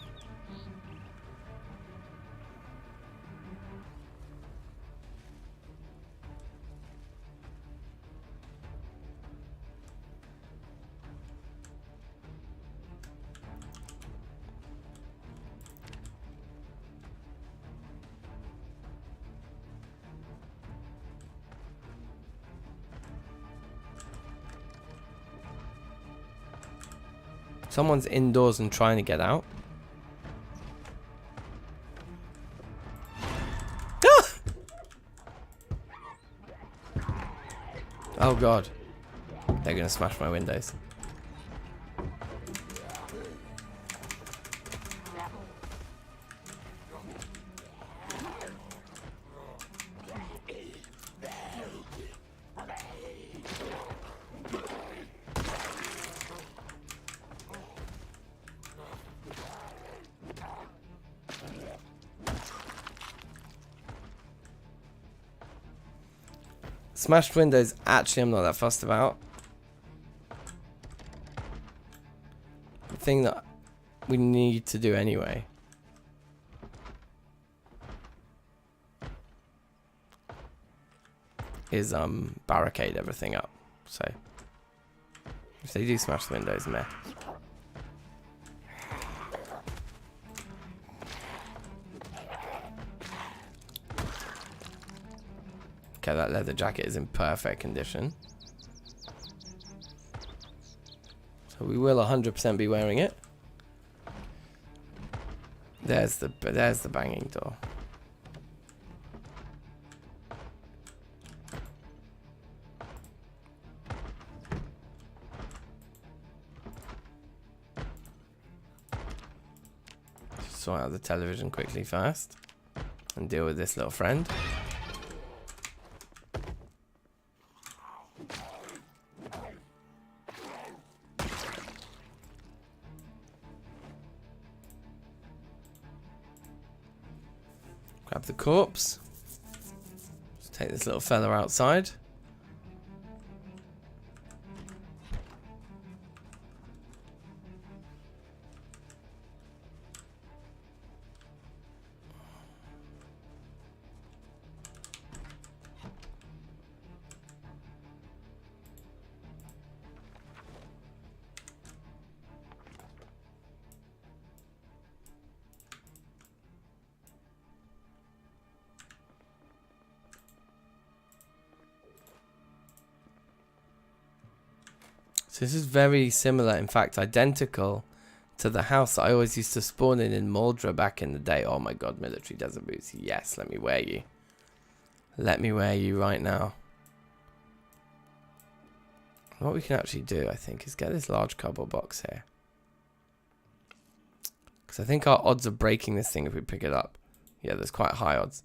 [SPEAKER 1] Someone's indoors and trying to get out. Ah! Oh god. They're gonna smash my windows. Smashed windows, actually I'm not that fussed about. thing that we need to do anyway is barricade everything up. So if they do smash the windows, meh. Okay, that leather jacket is in perfect condition. So we will 100% be wearing it. There's the banging door. Sort out the television quickly first and deal with this little friend. Grab the corpse. Just take this little fella outside. So this is very similar, in fact, identical to the house that I always used to spawn in Moldra back in the day. Oh my god, military desert boots. Yes, let me wear you. Let me wear you right now. What we can actually do, I think, is get this large cardboard box here. Because I think our odds of breaking this thing if we pick it up. Yeah, there's quite high odds.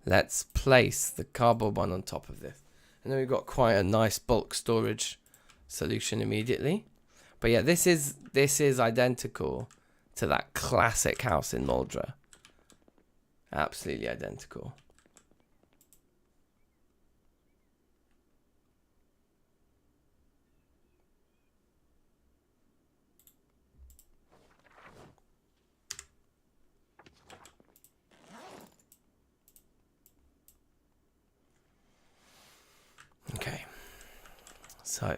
[SPEAKER 1] Let's place the cardboard one on top of this. And then we've got quite a nice bulk storage solution immediately. But yeah, this is identical to that classic house in Moldra. Absolutely identical. Okay. So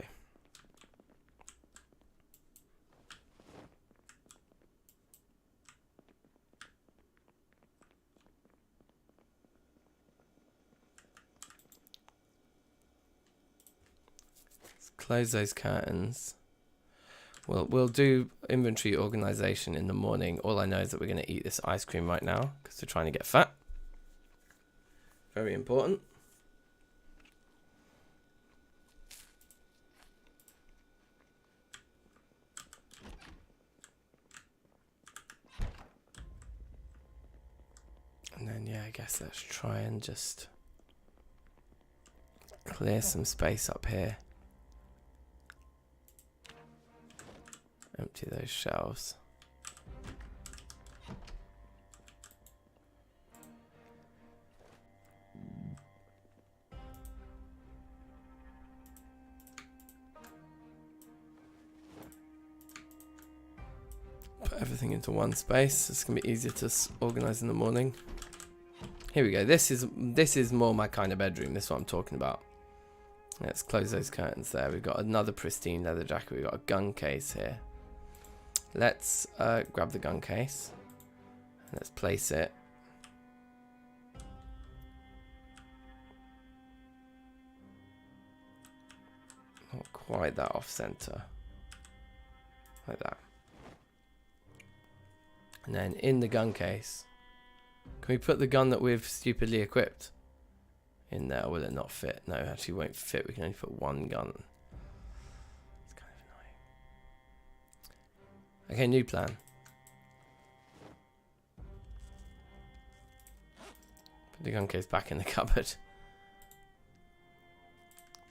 [SPEAKER 1] close those curtains. We'll do inventory organization in the morning. All I know is that we're going to eat this ice cream right now because we're trying to get fat. Very important. And then yeah, I guess let's try and just clear some space up here. Empty those shelves. Put everything into one space. It's gonna be easier to organize in the morning. Here we go. This is more my kind of bedroom. This is what I'm talking about. Let's close those curtains there. We've got another pristine leather jacket. We've got a gun case here. Let's grab the gun case. Let's place it. Not quite that off center. Like that. And then in the gun case, can we put the gun that we've stupidly equipped in there? Or will it not fit? No, it actually won't fit. We can only put one gun. It's kind of annoying. Okay, new plan. Put the gun case back in the cupboard.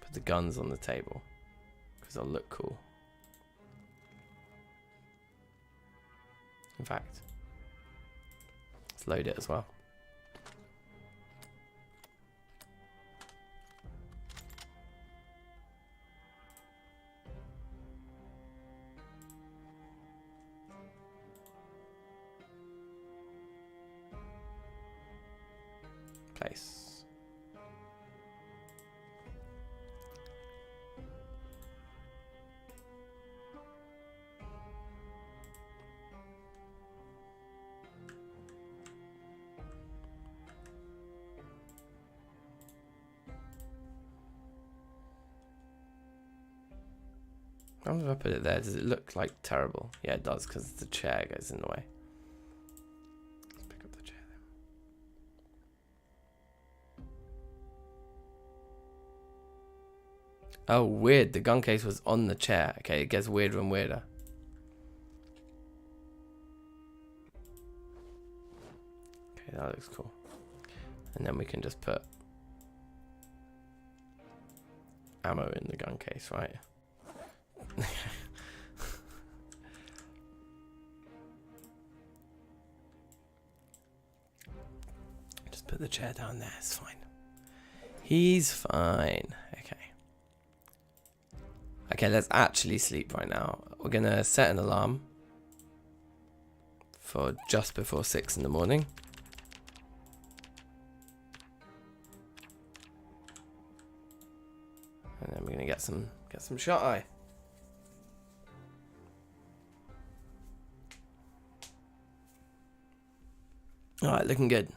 [SPEAKER 1] Put the guns on the table because they'll look cool. In fact, let's load it as well. place. How do I put it there? Does it look like terrible? Yeah, it does, because the chair goes in the way. Let's pick up the chair then. Oh, weird. The gun case was on the chair. Okay, it gets weirder and weirder. Okay, that looks cool. And then we can just put ammo in the gun case, right? Just put the chair down there, it's fine. He's fine. Okay, let's actually sleep right now. We're gonna set an alarm for just before 6 in the morning. And then we're gonna get some shut eye. Alright, looking good.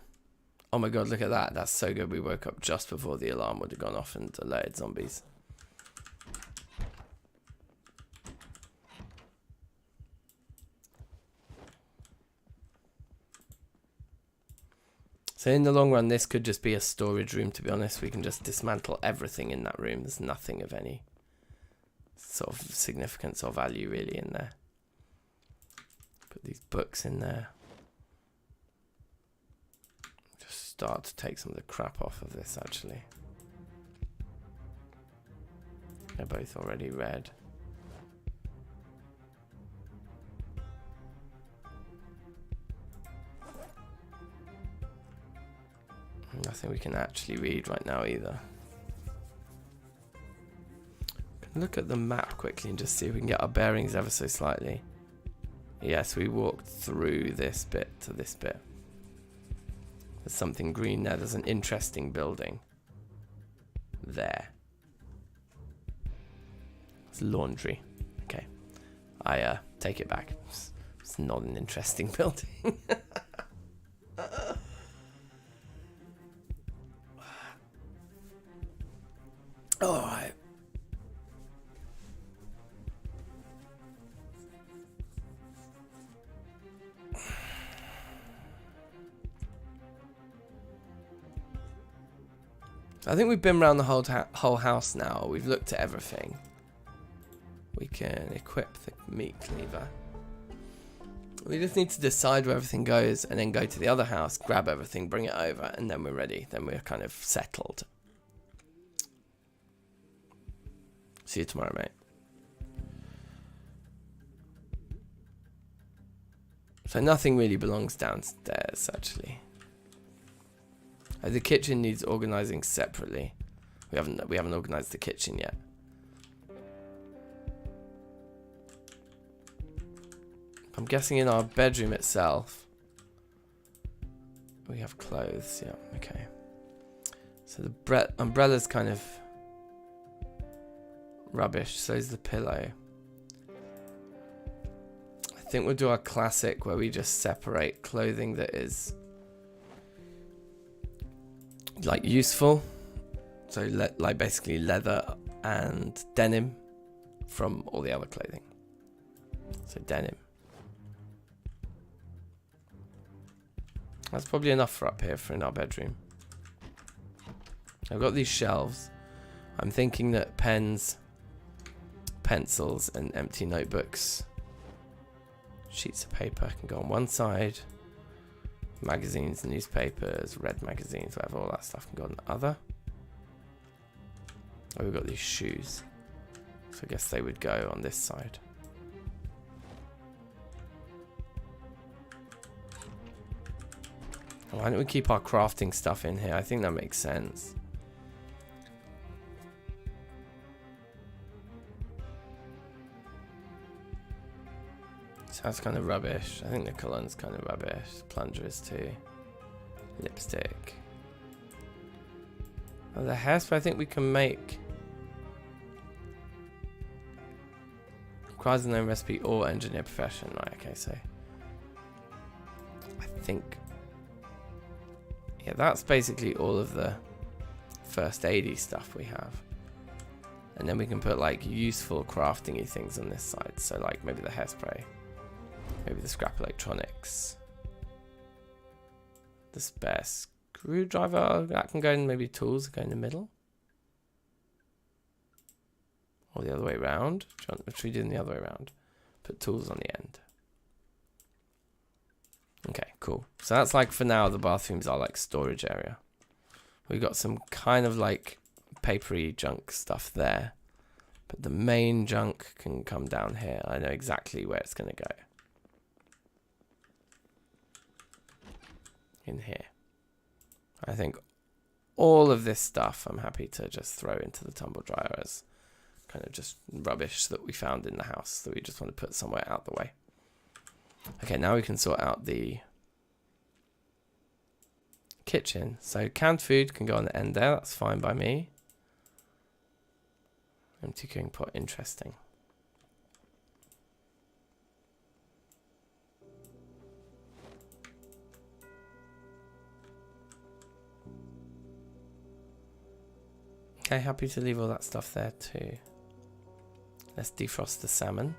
[SPEAKER 1] Oh my god, look at that. That's so good. We woke up just before the alarm would have gone off and alerted zombies. So in the long run, this could just be a storage room, to be honest. We can just dismantle everything in that room. There's nothing of any sort of significance or value really in there. Put these books in there. Just start to take some of the crap off of this, actually. They're both already red. Nothing we can actually read right now either. Look at the map quickly and just see if we can get our bearings ever so slightly. Yes, we walked through this bit to this bit. There's something green there. There's an interesting building there. It's laundry. Okay. I take it back. It's not an interesting building. Alright. I think we've been around the whole house now. We've looked at everything. We can equip the meat cleaver. We just need to decide where everything goes and then go to the other house, grab everything, bring it over, and then we're ready. Then we're kind of settled. See you tomorrow, mate. So nothing really belongs downstairs, actually. The kitchen needs organising separately. We haven't organised the kitchen yet. I'm guessing in our bedroom itself we have clothes. Yeah, okay. So the umbrella's kind of rubbish, so is the pillow. I think we'll do our classic where we just separate clothing that is like useful, so like basically leather and denim, from all the other clothing. So denim. That's probably enough for up here for in our bedroom. I've got these shelves. I'm thinking that pens, pencils and empty notebooks, sheets of paper can go on one side, magazines, newspapers, red magazines, whatever, all that stuff can go on the other. Oh, we've got these shoes, so I guess they would go on this side. Why don't we keep our crafting stuff in here? I think that makes sense. So that's kind of rubbish. I think the cologne's kind of rubbish. Plunger is too. Lipstick. Oh, the hairspray I think we can make. Requires a known recipe or engineer profession. Right, okay, so I think, yeah, that's basically all of the first aid-y stuff we have. And then we can put like useful crafting-y things on this side. So like maybe the hairspray, maybe the scrap electronics, the spare screwdriver, that can go in, maybe tools go in the middle. Or the other way around. Should we do it the other way around? Put tools on the end. Okay, cool. So that's like, for now, the bathrooms are like storage area. We've got some kind of like papery junk stuff there. But the main junk can come down here. I know exactly where it's going to go. In here. I think all of this stuff I'm happy to just throw into the tumble dryer as kind of just rubbish that we found in the house that we just want to put somewhere out the way. Okay, now we can sort out the kitchen. So canned food can go on the end there. That's fine by me. Empty cooking pot, interesting. Okay, happy to leave all that stuff there too. Let's defrost the salmon.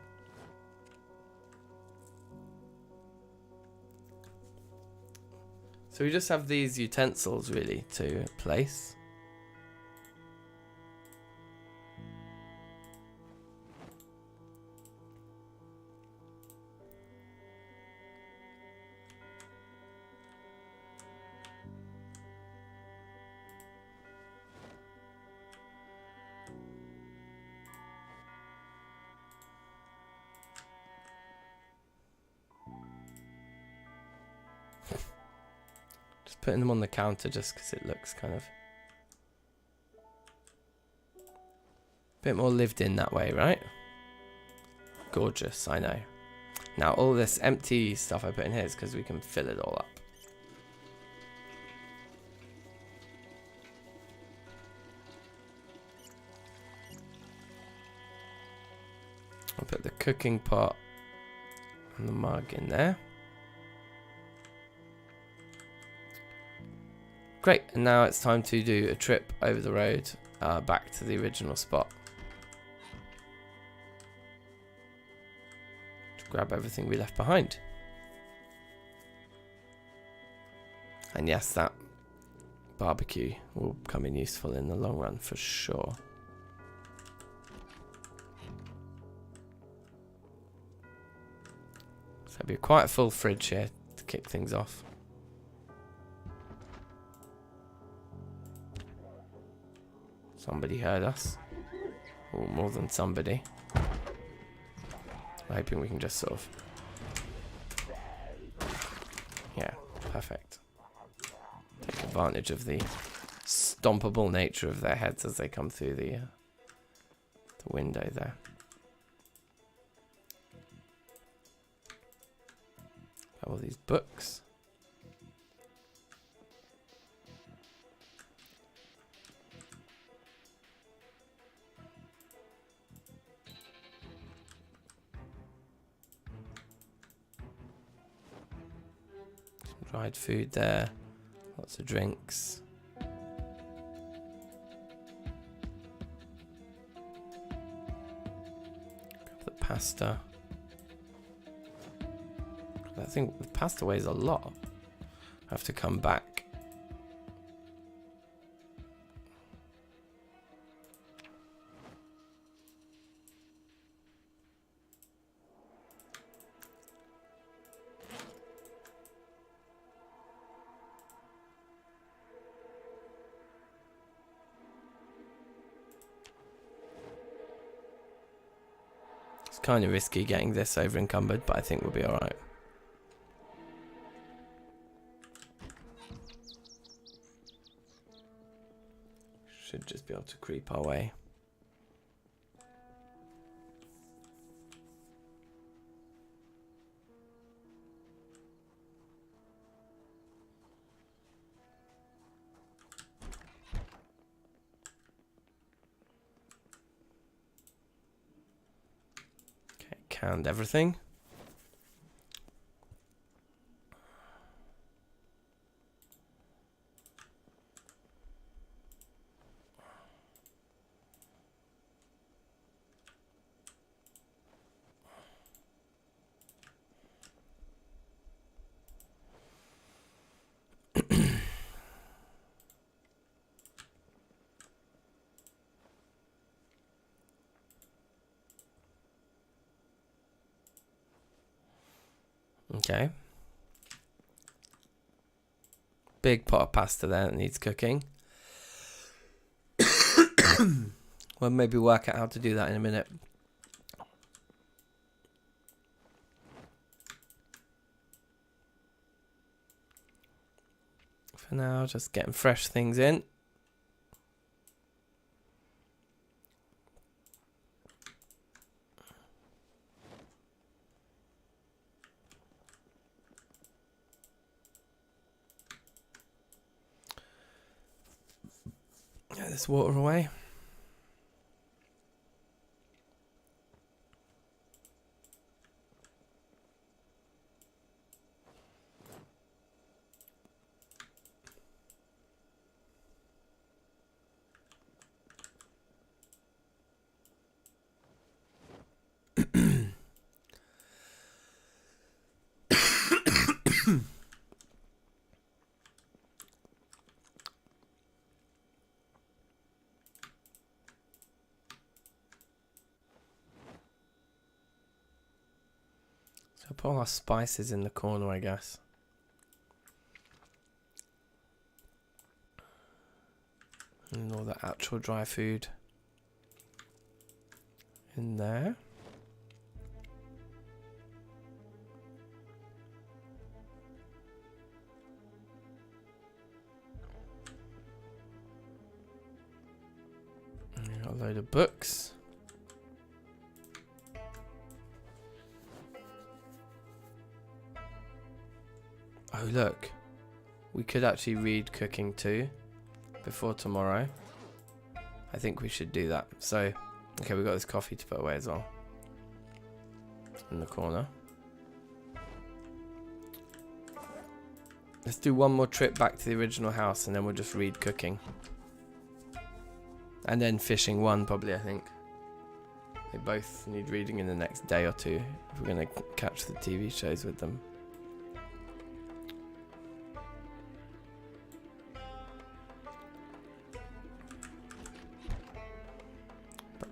[SPEAKER 1] So we just have these utensils really to place. Putting them on the counter just because it looks kind of a bit more lived in that way, right? Gorgeous, I know. Now all this empty stuff I put in here is because we can fill it all up. I'll put the cooking pot and the mug in there. Great, and now it's time to do a trip over the road back to the original spot. To grab everything we left behind. And yes, that barbecue will come in useful in the long run for sure. So it'll be quite a full fridge here to kick things off. Somebody heard us. Or more than somebody. I'm hoping we can just sort of... Yeah, perfect. Take advantage of the stompable nature of their heads as they come through the window there. Got all these books. Dried food there, lots of drinks. Grab the pasta. I think the pasta weighs a lot. I have to come back. Kind of risky getting this over encumbered, but I think we'll be alright. Should just be able to creep our way. canned everything. Okay. Big pot of pasta there that needs cooking. We'll maybe work out how to do that in a minute. For now, just getting fresh things in. Get this water away. So put all our spices in the corner, I guess. And all the actual dry food in there. And got a load of books. Oh look, we could actually read cooking too before tomorrow. I think we should do that. So, okay, we've got this coffee to put away as well. In the corner. Let's do one more trip back to the original house and then we'll just read cooking. And then fishing one probably, I think. They both need reading in the next day or two if we're going to catch the TV shows with them.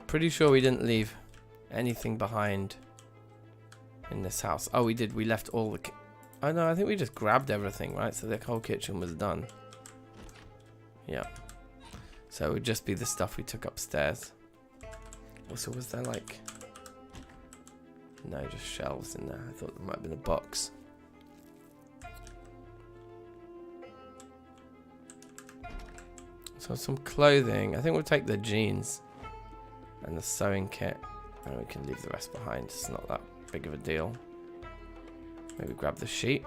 [SPEAKER 1] Pretty sure we didn't leave anything behind in this house. Oh, we did. We left all the... Oh, no, I think we just grabbed everything, right? So the whole kitchen was done. Yeah. So it would just be the stuff we took upstairs. Also, was there like... No, just shelves in there. I thought there might have been a box. So some clothing. I think we'll take the jeans. And the sewing kit, and we can leave the rest behind. It's not that big of a deal. Maybe grab the sheet.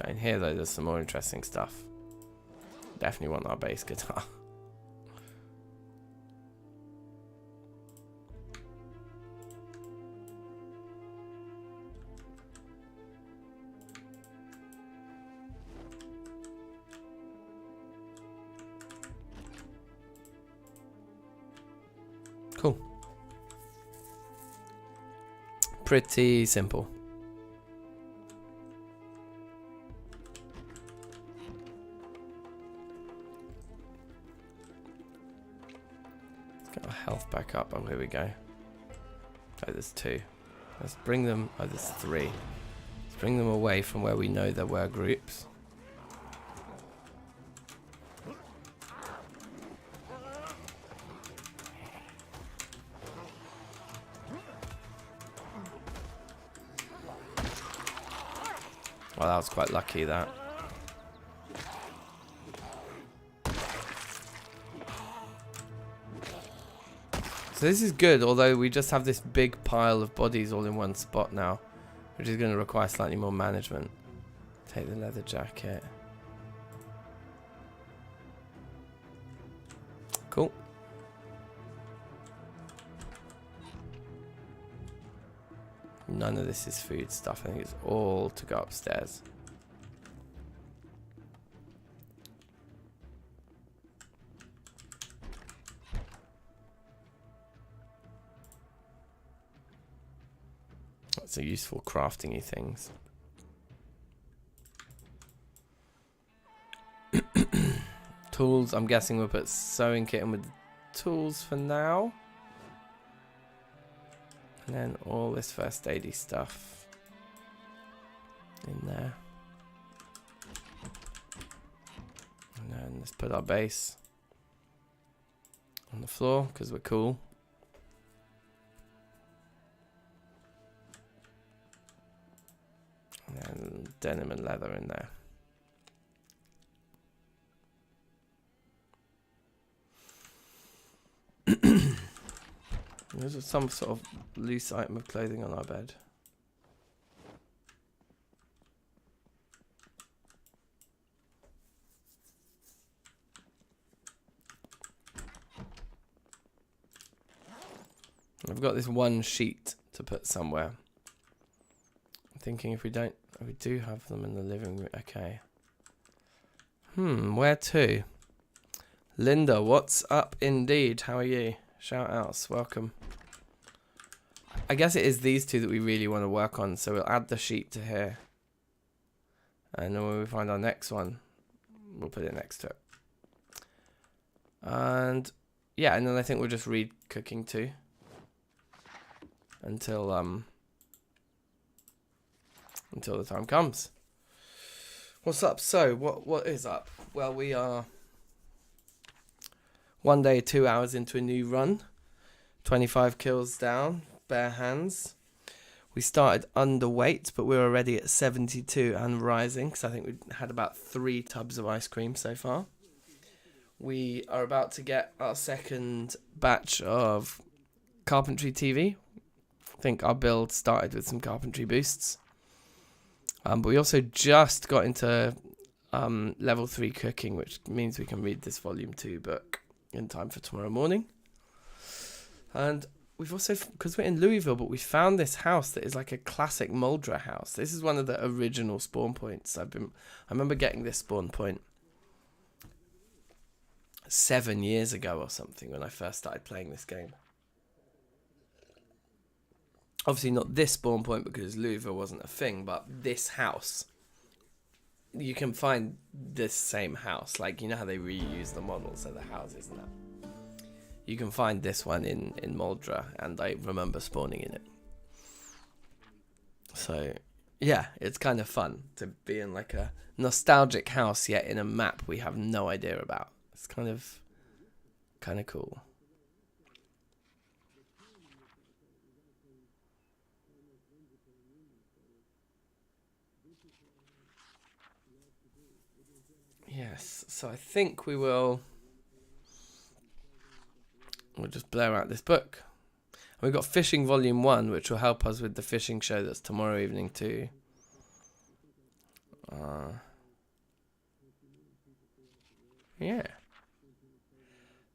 [SPEAKER 1] In here though, there's some more interesting stuff. Definitely want our bass guitar. Cool. Pretty simple. Let's get our health back up. Oh, here we go. Oh, there's two. Let's bring them. Oh, there's three. Let's bring them away from where we know there were groups. Well, that was quite lucky, that. So this is good, although we just have this big pile of bodies all in one spot now, which is going to require slightly more management. Take the leather jacket. Cool. None of this is food stuff. I think it's all to go upstairs. That's a useful crafting-y things. Tools, I'm guessing we'll put sewing kit in with the tools for now. And then all this first aid-y stuff in there. And then let's put our base on the floor because we're cool. And then denim and leather in there. There's some sort of loose item of clothing on our bed. I've got this one sheet to put somewhere. I'm thinking if we do have them in the living room. Okay. Where to? Linda, what's up indeed? How are you? Shout outs, welcome. I guess it is these two that we really want to work on, so we'll add the sheet to here. And then when we find our next one, we'll put it next to it. And yeah, and then I think we'll just read cooking too. Until the time comes. What's up? So what is up? Well, we are 1 day, 2 hours into a new run. 25 kills down, bare hands. We started underweight, but we're already at 72 and rising, because I think we had about 3 tubs of ice cream so far. We are about to get our second batch of carpentry TV. I think our build started with some carpentry boosts. But we also just got into level 3 cooking, which means we can read this volume 2 book in time for tomorrow morning. And we've also, because we're in Louisville, but we found this house that is like a classic Muldra house. This is one of the original spawn points. I remember getting this spawn point 7 years ago or something when I first started playing this game. Obviously not this spawn point because Louisville wasn't a thing, but this house. You can find this same house, like you know how they reuse the models of the houses and that. You can find this one in Muldra, and I remember spawning in it. So yeah, it's kind of fun to be in like a nostalgic house yet in a map we have no idea about. It's kind of cool. Yes, so I think we'll just blare out this book. And we've got Fishing Volume 1, which will help us with the fishing show that's tomorrow evening too. Yeah.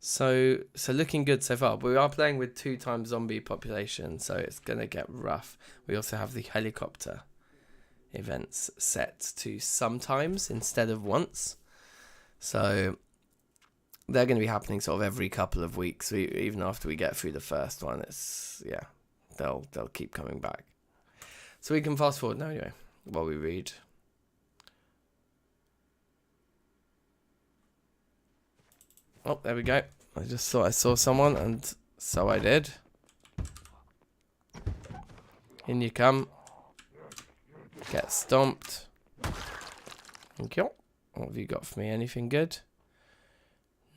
[SPEAKER 1] So looking good so far. But we are playing with 2 times zombie population, so it's going to get rough. We also have the helicopter events set to sometimes instead of once. So they're going to be happening sort of every couple of weeks. Even after we get through the first one, they'll keep coming back. So we can fast forward now anyway while we read. Oh, there we go. I just thought I saw someone, and so I did. In you come. Get stomped. Thank you. What have you got for me? Anything good?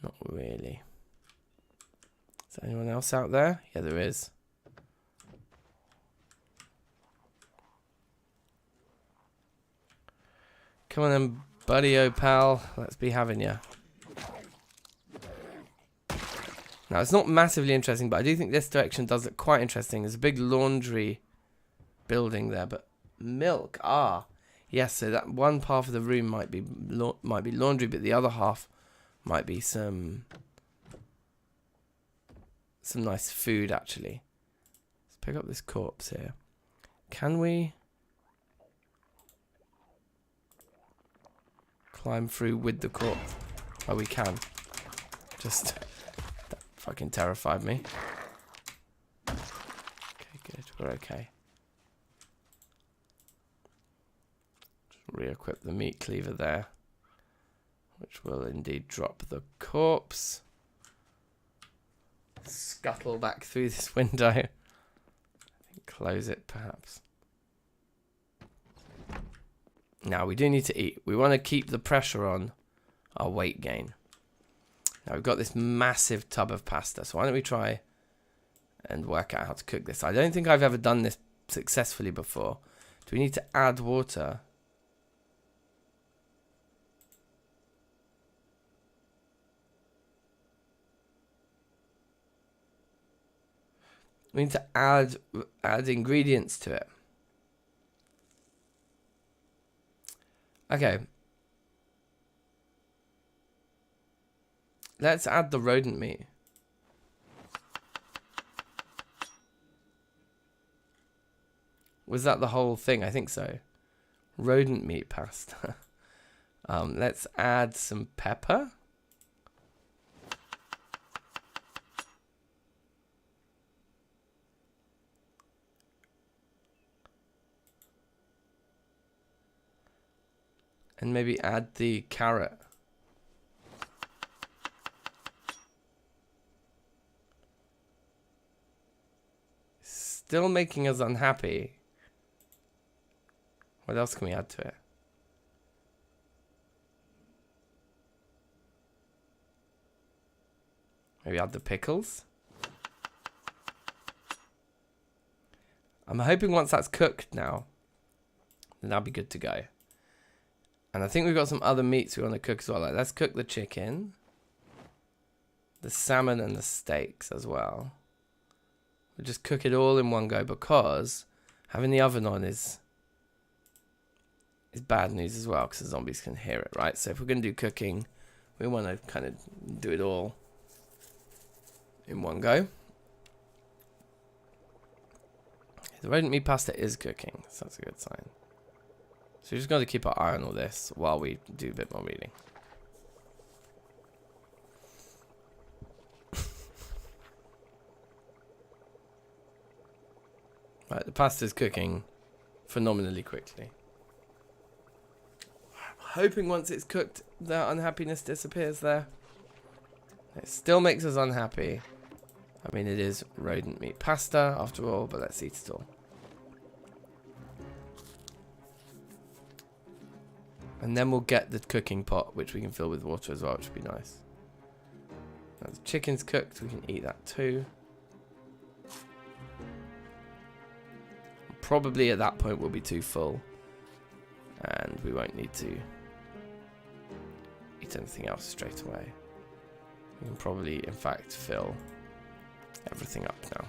[SPEAKER 1] Not really. Is there anyone else out there? Yeah, there is. Come on then, buddy, oh pal. Let's be having ya. Now, it's not massively interesting, but I do think this direction does look quite interesting. There's a big laundry building there, but milk. Yes, so that one part of the room might be laundry, but the other half might be some nice food, actually. Let's pick up this corpse here. Can we climb through with the corpse? Oh, we can. Just that fucking terrified me. Okay, good. We're okay. Just re-equip the meat cleaver there, which will indeed drop the corpse. Scuttle back through this window. Close it, perhaps. Now, we do need to eat. We want to keep the pressure on our weight gain. Now, we've got this massive tub of pasta, so why don't we try and work out how to cook this. I don't think I've ever done this successfully before. Do we need to add water? We need to add ingredients to it. Okay. Let's add the rodent meat. Was that the whole thing? I think so. Rodent meat pasta. Let's add some pepper. And maybe add the carrot. Still making us unhappy. What else can we add to it? Maybe add the pickles. I'm hoping once that's cooked now, then that'll be good to go. And I think we've got some other meats we want to cook as well. Like, let's cook the chicken, the salmon, and the steaks as well. We'll just cook it all in one go because having the oven on is bad news as well because the zombies can hear it, right? So if we're going to do cooking, we want to kind of do it all in one go. The rodent meat pasta is cooking, so that's a good sign. So we just got to keep our eye on all this while we do a bit more reading. Right, the pasta's cooking phenomenally quickly. I'm hoping once it's cooked, the unhappiness disappears there. It still makes us unhappy. I mean, it is rodent meat pasta after all, but let's eat it all. And then we'll get the cooking pot, which we can fill with water as well, which would be nice. Now the chicken's cooked, we can eat that too. Probably at that point we'll be too full. And we won't need to eat anything else straight away. We can probably, in fact, fill everything up now.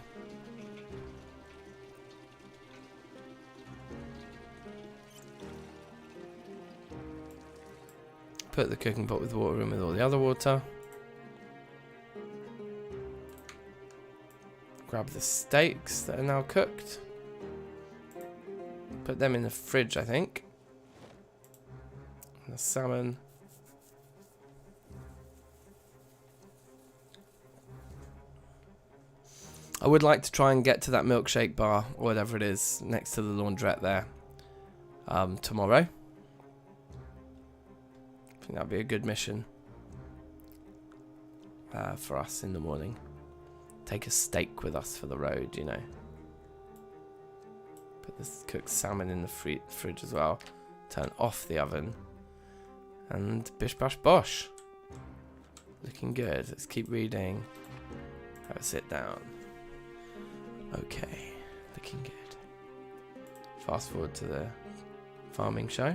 [SPEAKER 1] Put the cooking pot with water in with all the other water. Grab the steaks that are now cooked. Put them in the fridge, I think. And the salmon. I would like to try and get to that milkshake bar, or whatever it is, next to the laundrette there, tomorrow. I think that'd be a good mission for us in the morning. Take a steak with us for the road, you know. Put this cooked salmon in the fridge as well. Turn off the oven. And bish bash bosh. Looking good. Let's keep reading. Have a sit down. Okay. Looking good. Fast forward to the farming show.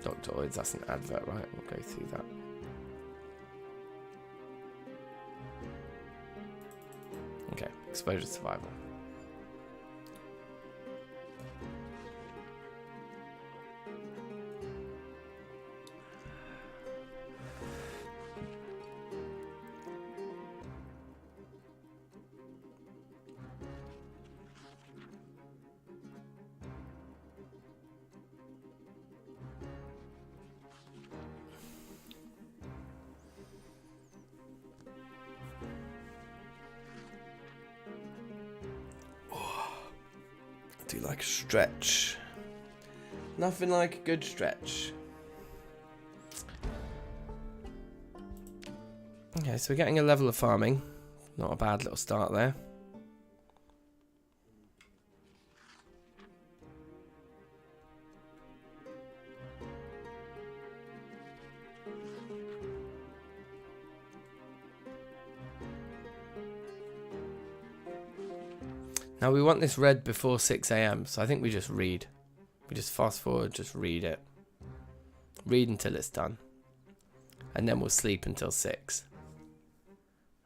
[SPEAKER 1] Dr. Oids, that's an advert, right? We'll go through that. Okay, exposure survival. like a stretch. Nothing like a good stretch. Okay, so we're getting a level of farming. Not a bad little start there. Now we want this read before 6 AM, so I think we just read. We just fast forward, just read it. Read until it's done. And then we'll sleep until 6.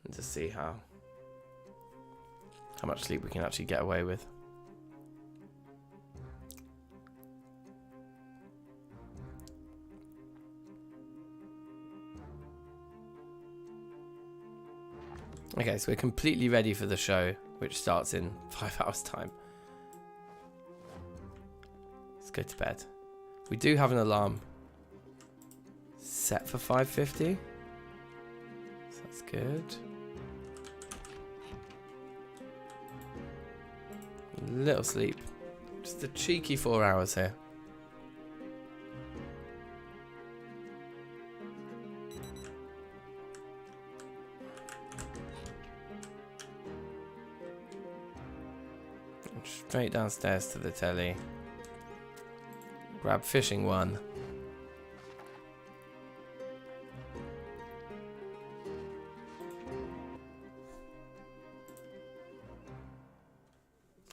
[SPEAKER 1] And just see how much sleep we can actually get away with. Okay, so we're completely ready for the show, which starts in 5 hours time. Let's go to bed. We do have an alarm set for 5:50. So that's good. Little sleep. Just a cheeky 4 hours here. Straight downstairs to the telly. Grab fishing one.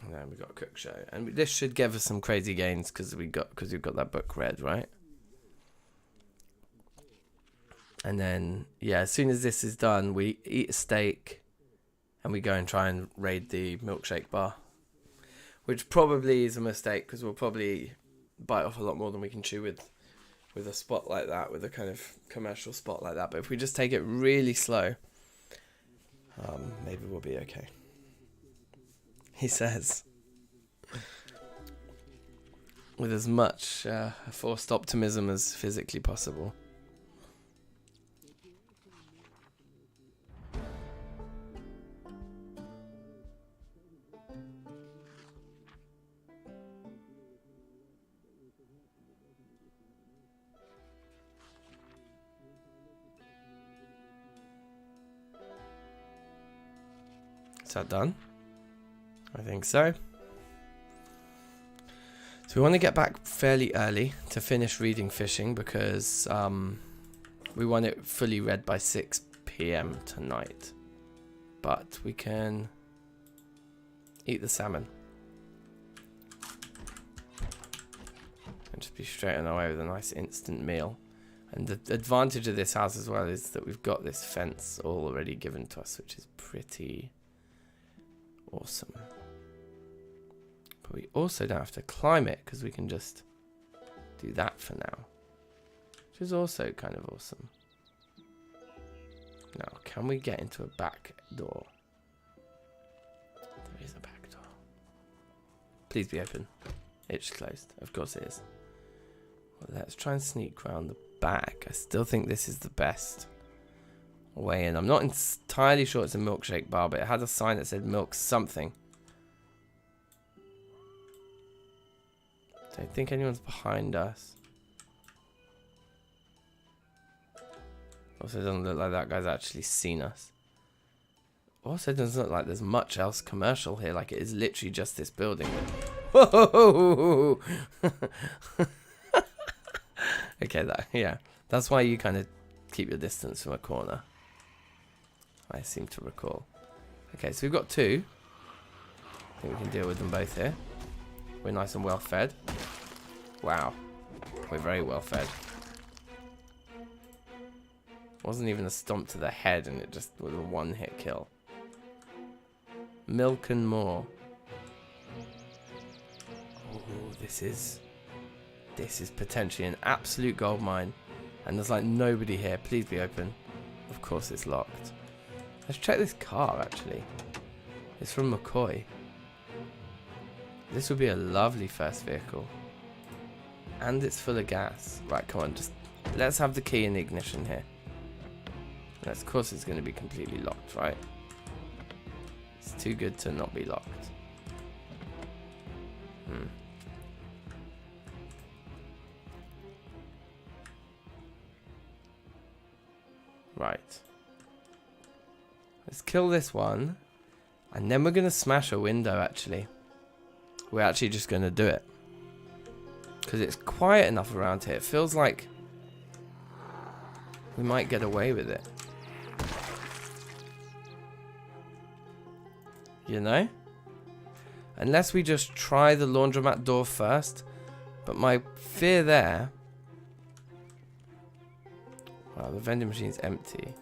[SPEAKER 1] And then we got a cook show, and this should give us some crazy gains because we've got that book read, right? And then yeah, as soon as this is done, we eat a steak, and we go and try and raid the milkshake bar. Which probably is a mistake because we'll probably bite off a lot more than we can chew with a spot like that, with a kind of commercial spot like that. But if we just take it really slow, maybe we'll be okay. He says, with as much forced optimism as physically possible. Is that done? I think so. So we want to get back fairly early to finish reading fishing because we want it fully read by 6 PM tonight. But we can eat the salmon. And just be straight on our way with a nice instant meal. And the advantage of this house as well is that we've got this fence all already given to us, which is pretty awesome. But we also don't have to climb it because we can just do that for now, which is also kind of awesome. Now, can we get into a back door? There is a back door. Please be open. It's closed. Of course it is. Well, let's try and sneak around the back. I still think this is the best way in. I'm not entirely sure it's a milkshake bar, but it had a sign that said milk something. Don't think anyone's behind us. Also, it doesn't look like that guy's actually seen us. Also, it doesn't look like there's much else commercial here. Like, it is literally just this building. Whoa! Okay, yeah. That's why you kind of keep your distance from a corner, I seem to recall. Okay, so we've got 2. I think we can deal with them both here. We're nice and well fed. Wow. We're very well fed. Wasn't even a stomp to the head, and it just was a one-hit kill. Milk and more. Oh, this is potentially an absolute gold mine. And there's like nobody here. Please be open. Of course it's locked. Let's check this car actually. It's from McCoy. This would be a lovely first vehicle. And it's full of gas. Right, come on, just let's have the key in the ignition here. And of course it's going to be completely locked, right? It's too good to not be locked. Right. Let's kill this one. And then we're going to smash a window, actually. We're actually just going to do it. Because it's quiet enough around here. It feels like we might get away with it. You know? Unless we just try the laundromat door first. But my fear there... Wow, the vending machine's empty.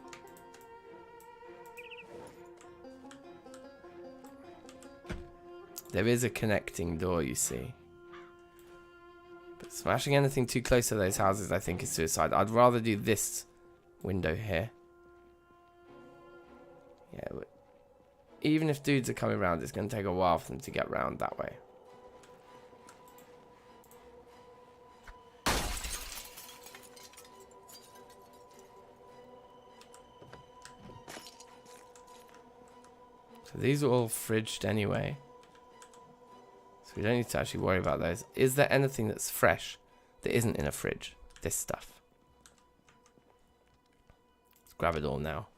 [SPEAKER 1] There is a connecting door, you see. But smashing anything too close to those houses, I think, is suicide. I'd rather do this window here. Yeah, but even if dudes are coming around, it's going to take a while for them to get round that way. So these are all fridged anyway. So we don't need to actually worry about those. Is there anything that's fresh that isn't in a fridge? This stuff. Let's grab it all now.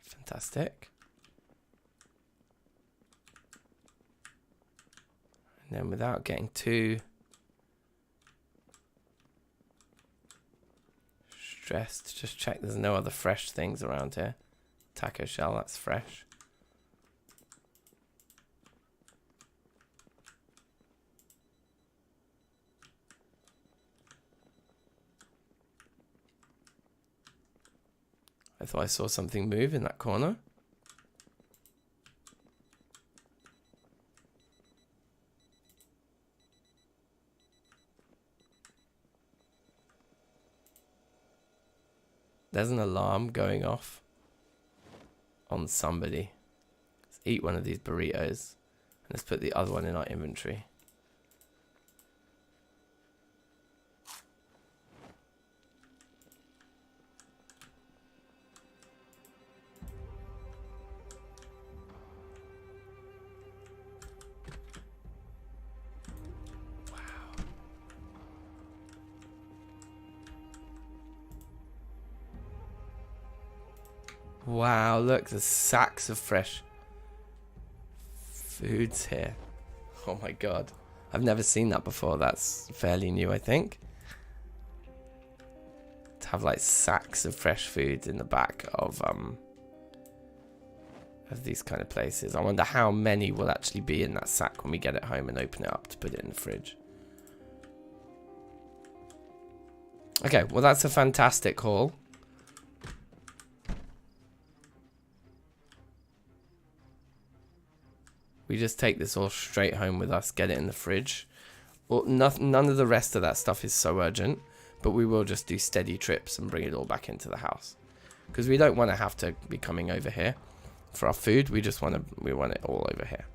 [SPEAKER 1] Fantastic. And then without getting too stressed, just check there's no other fresh things around here. Taco shell, that's fresh. I thought I saw something move in that corner. There's an alarm going off on somebody. Let's eat one of these burritos. And let's put the other one in our inventory. Wow, look, there's sacks of fresh foods here. Oh my god. I've never seen that before. That's fairly new, I think. To have like sacks of fresh foods in the back of these kind of places. I wonder how many will actually be in that sack when we get it home and open it up to put it in the fridge. Okay, well that's a fantastic haul. We just take this all straight home with us, get it in the fridge. Well, none of the rest of that stuff is so urgent, but we will just do steady trips and bring it all back into the house. Because we don't want to have to be coming over here for our food. We just want it all over here.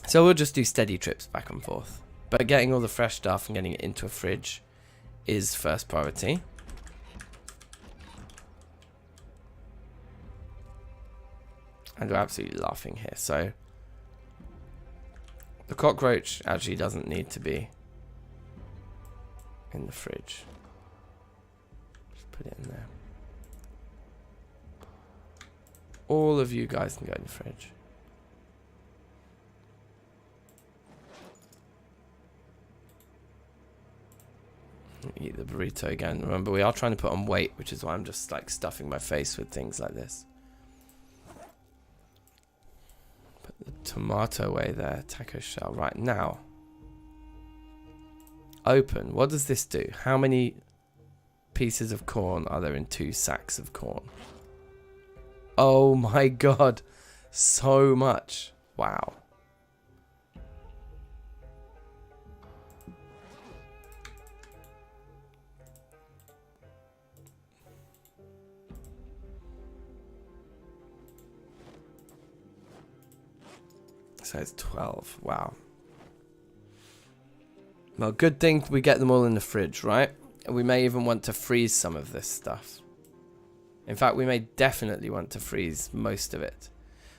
[SPEAKER 1] So we'll just do steady trips back and forth. But getting all the fresh stuff and getting it into a fridge is first priority. And we're absolutely laughing here, so... The cockroach actually doesn't need to be in the fridge. Just put it in there. All of you guys can go in the fridge. Eat the burrito again. Remember, we are trying to put on weight, which is why I'm just like stuffing my face with things like this. The tomato away there, taco shell. Right now, open. What does this do? How many pieces of corn are there in 2 sacks of corn? Oh my god, so much. Wow. So it's 12. Wow. Well, good thing we get them all in the fridge, right? We may even want to freeze some of this stuff. In fact, we may definitely want to freeze most of it.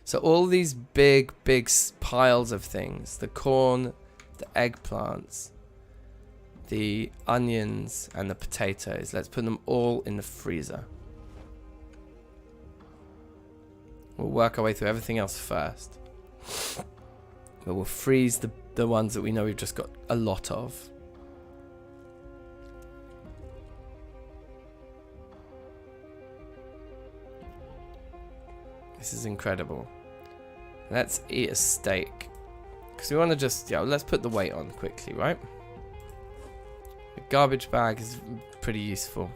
[SPEAKER 1] So all these big piles of things, the corn, the eggplants, the onions and the potatoes, let's put them all in the freezer. We'll work our way through everything else first. But we'll freeze the ones that we know we've just got a lot of. This is incredible. Let's eat a steak. Because we want to just, yeah, let's put the weight on quickly, right? The garbage bag is pretty useful.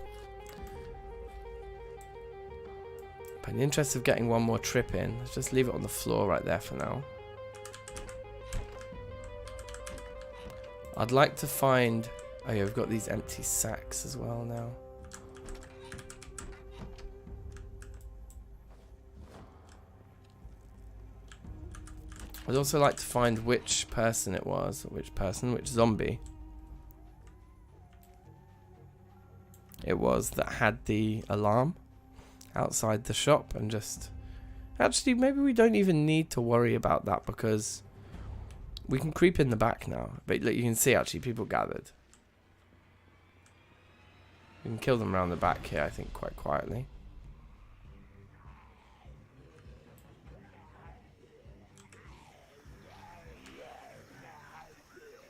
[SPEAKER 1] But in the interest of getting one more trip in, let's just leave it on the floor right there for now. I'd like to find... Oh yeah, we've got these empty sacks as well now. I'd also like to find which person it was, or which zombie it was that had the alarm outside the shop, and just... Actually, maybe we don't even need to worry about that because we can creep in the back now. But look, you can see actually people gathered. We can kill them around the back here, I think, quite quietly.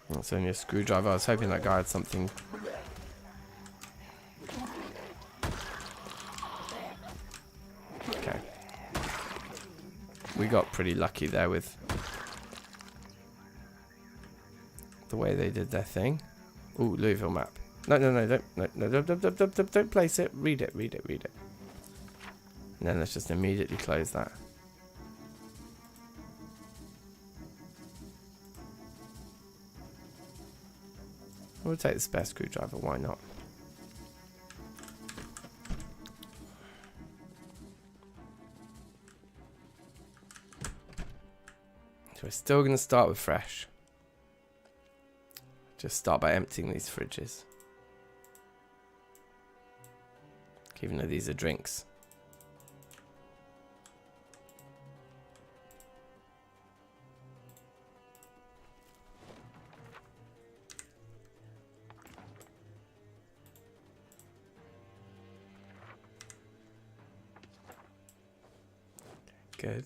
[SPEAKER 1] That's only a screwdriver. I was hoping that guy had something. Okay. We got pretty lucky there with the way they did their thing. Ooh, Louisville map. No, don't place it. Read it. And then let's just immediately close that. We'll take the spare screwdriver, why not? So we're still going to start with fresh. Just start by emptying these fridges. Even though these are drinks. Good.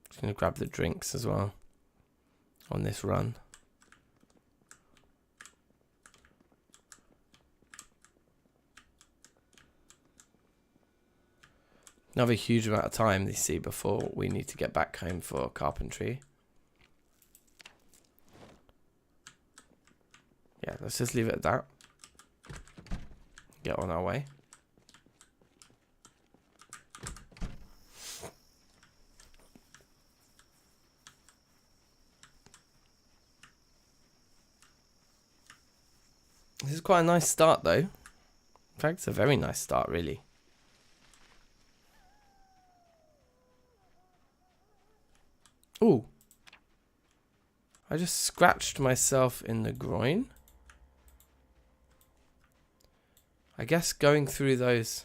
[SPEAKER 1] Just gonna grab the drinks as well on this run. Another huge amount of time they see before we need to get back home for carpentry. Yeah, let's just leave it at that. Get on our way. This is quite a nice start though. In fact, it's a very nice start really. Ooh. I just scratched myself in the groin. I guess going through those...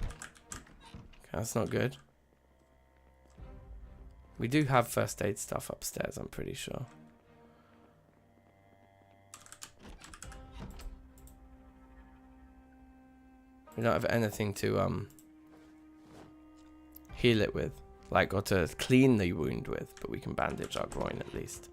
[SPEAKER 1] Okay, that's not good. We do have first aid stuff upstairs, I'm pretty sure. We don't have anything to heal it with, like, or to clean the wound with, but we can bandage our groin at least.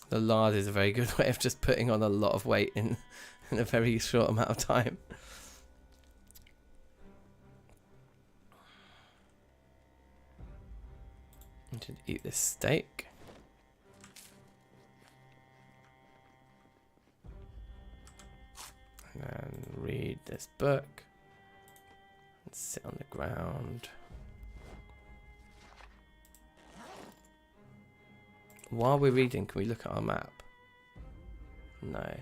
[SPEAKER 1] The lard is a very good way of just putting on a lot of weight in a very short amount of time. I should eat this steak. And then read this book. And sit on the ground. While we're reading, can we look at our map? No.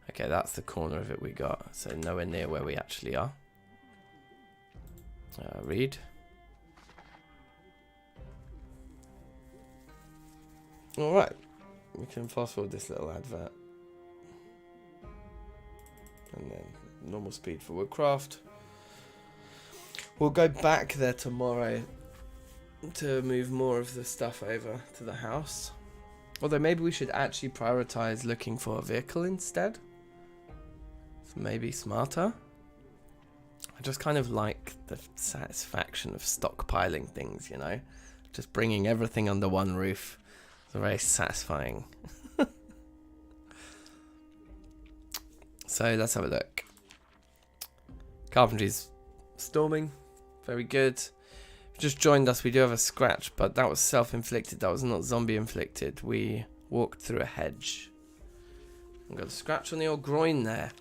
[SPEAKER 1] Okay, that's the corner of it we got. So nowhere near where we actually are. Read. Alright. We can fast forward this little advert. And then normal speed for woodcraft. We'll go back there tomorrow to move more of the stuff over to the house. Although maybe we should actually prioritize looking for a vehicle instead. It's maybe smarter. I just kind of like the satisfaction of stockpiling things, you know. Just bringing everything under one roof. It's very satisfying. So let's have a look. Carpentry's storming. Very good. Just joined us, we do have a scratch, but that was self-inflicted. That was not zombie-inflicted. We walked through a hedge. I've got a scratch on the old groin there.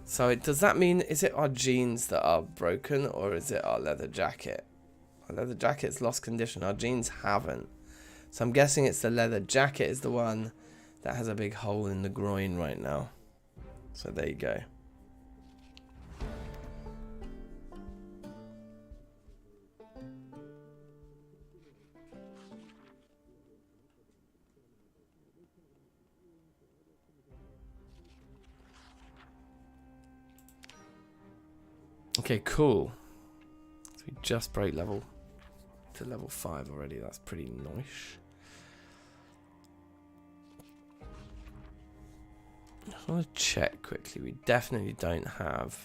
[SPEAKER 1] So does that mean, is it our jeans that are broken, or is it our leather jacket? Our leather jacket's lost condition. Our jeans haven't. So I'm guessing it's the leather jacket is the one that has a big hole in the groin right now. So there you go. Okay, cool. So we just broke level to level 5 already. That's pretty nice. I want to check quickly. We definitely don't have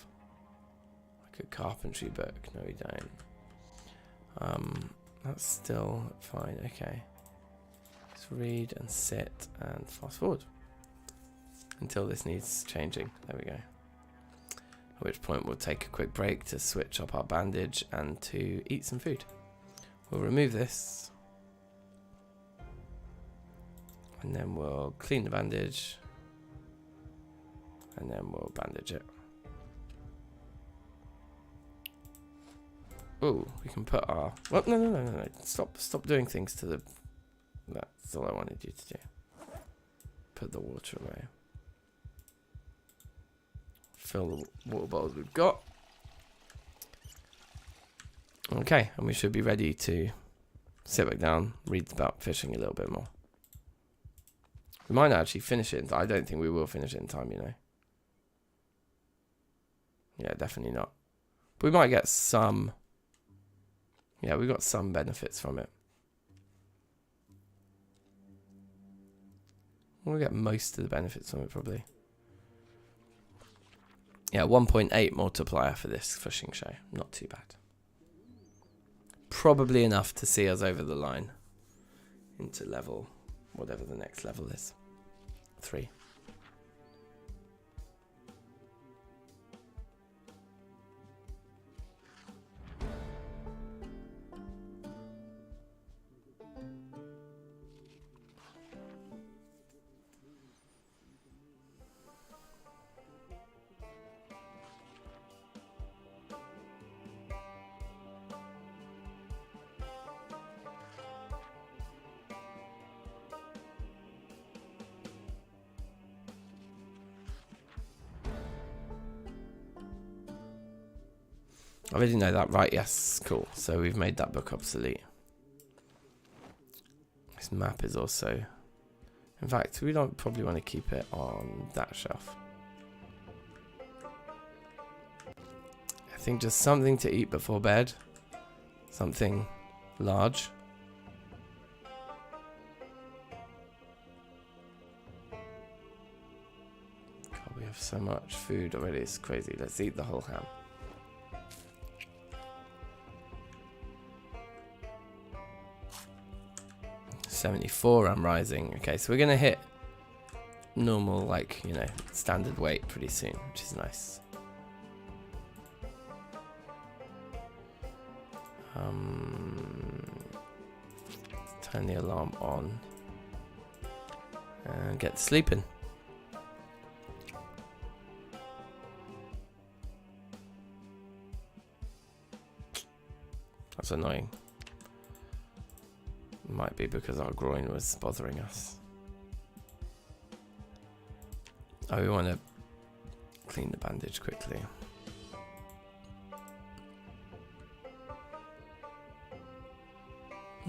[SPEAKER 1] like a carpentry book. No, we don't. That's still fine. Okay. Let's read and sit and fast forward until this needs changing. There we go. At which point we'll take a quick break to switch up our bandage and to eat some food. We'll remove this. And then we'll clean the bandage. And then we'll bandage it. Oh, we can put our... Well, no. Stop doing things to the... That's all I wanted you to do. Put the water away. Fill the water bottles we've got. Okay, and we should be ready to sit back down, read about fishing a little bit more. We might not actually finish it. I don't think we will finish it in time, you know. Yeah, definitely not. But we might get some... Yeah, we got some benefits from it. We'll get most of the benefits from it, probably. Yeah, 1.8 multiplier for this fishing show. Not too bad. Probably enough to see us over the line into level, whatever the next level is. 3. I already know that, right? Yes, cool. So we've made that book obsolete. This map is also... In fact, we don't probably want to keep it on that shelf. I think just something to eat before bed. Something large. God, we have so much food already. It's crazy. Let's eat the whole ham. 74 I'm rising. Okay, so we're going to hit normal, like, you know, standard weight pretty soon, which is nice. Turn the alarm on and get sleeping. That's annoying. Might be because our groin was bothering us. Oh, we want to clean the bandage quickly.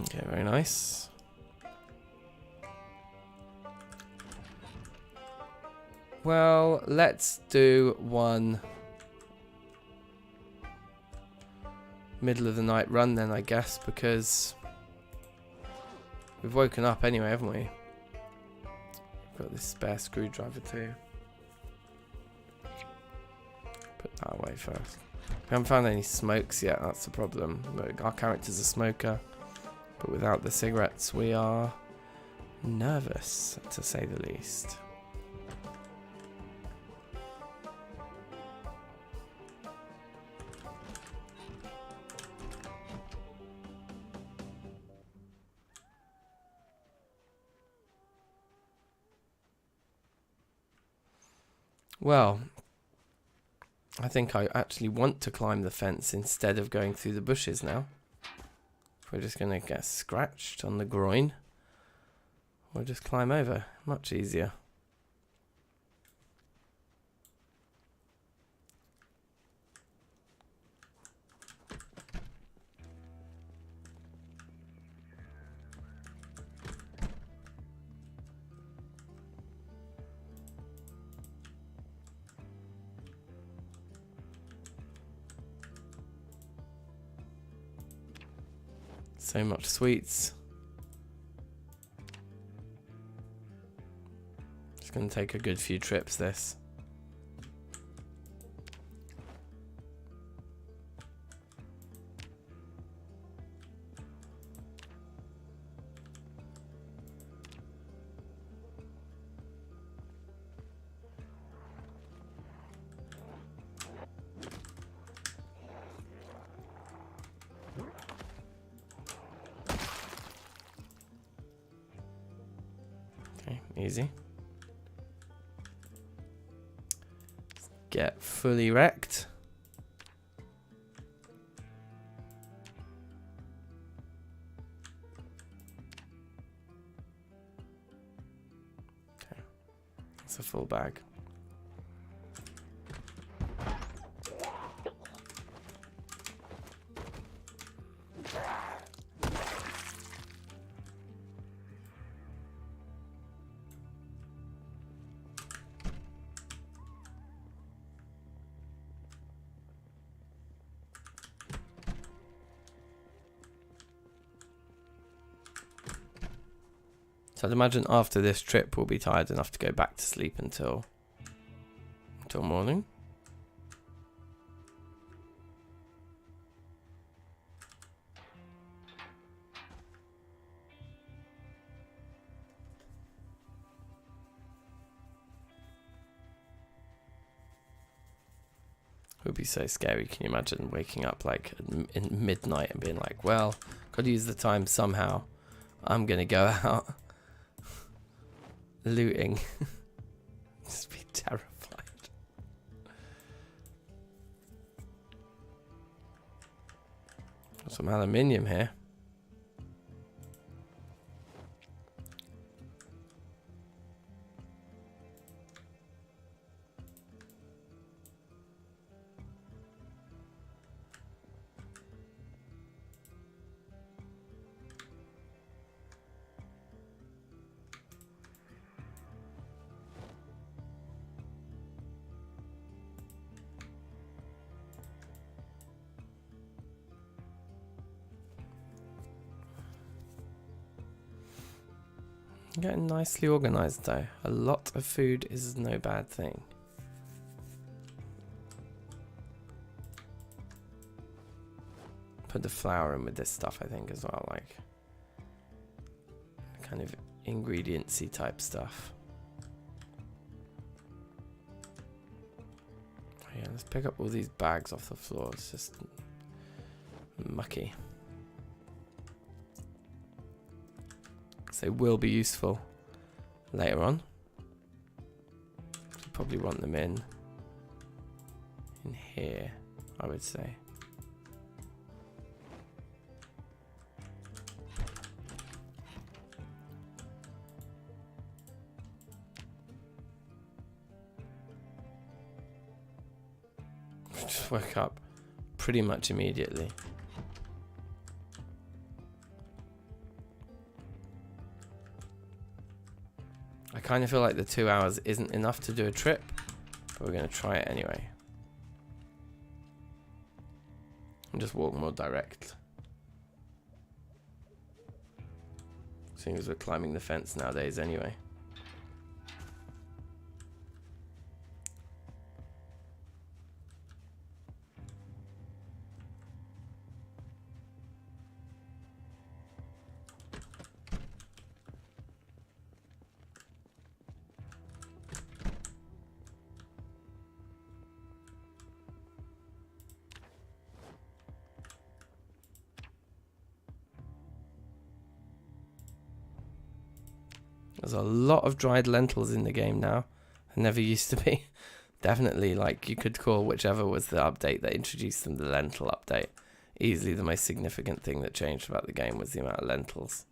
[SPEAKER 1] Okay, very nice. Well, let's do one middle of the night run then, I guess, because we've woken up anyway, haven't we? Got this spare screwdriver too. Put that away first. We haven't found any smokes yet, that's the problem. Our character's a smoker, but without the cigarettes we are nervous, to say the least. Well, I think I actually want to climb the fence instead of going through the bushes now. We're just going to get scratched on the groin. We'll just climb over. Much easier. So much sweets. It's going to take a good few trips, this. Easy. Get fully wrecked. Okay. That's a full bag. So I'd imagine after this trip we'll be tired enough to go back to sleep until morning. It would be so scary. Can you imagine waking up like in midnight and being like, well, gotta use the time somehow. I'm gonna go out looting. Just be terrified. Got some aluminium here. Getting nicely organized though. A lot of food is no bad thing. Put the flour in with this stuff, I think, as well. Like, kind of ingrediency type stuff. Yeah, let's pick up all these bags off the floor. It's just mucky. So they will be useful later on. Probably want them in here, I would say. Just woke up pretty much immediately. I kind of feel like the 2 hours isn't enough to do a trip, but we're going to try it anyway. And just walk more direct. Seeing as we're climbing the fence nowadays anyway. There's a lot of dried lentils in the game now. There never used to be. Definitely, like, you could call whichever was the update that introduced them the lentil update. Easily the most significant thing that changed about the game was the amount of lentils.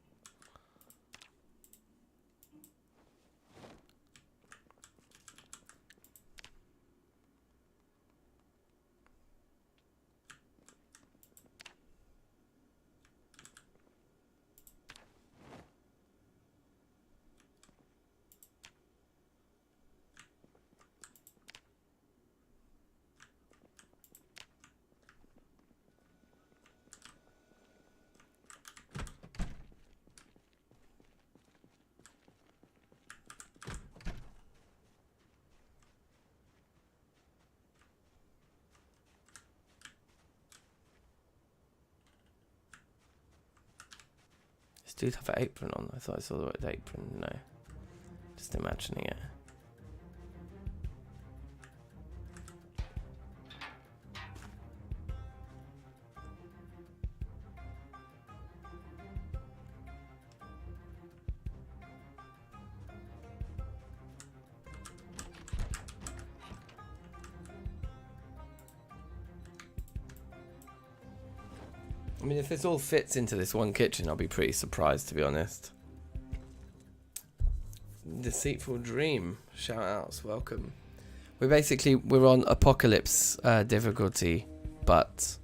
[SPEAKER 1] This dude have an apron on. I thought I saw the word apron. No. Just imagining it. I mean, if this all fits into this one kitchen, I'll be pretty surprised, to be honest. Deceitful Dream. Shout outs. Welcome. We're on Apocalypse difficulty, but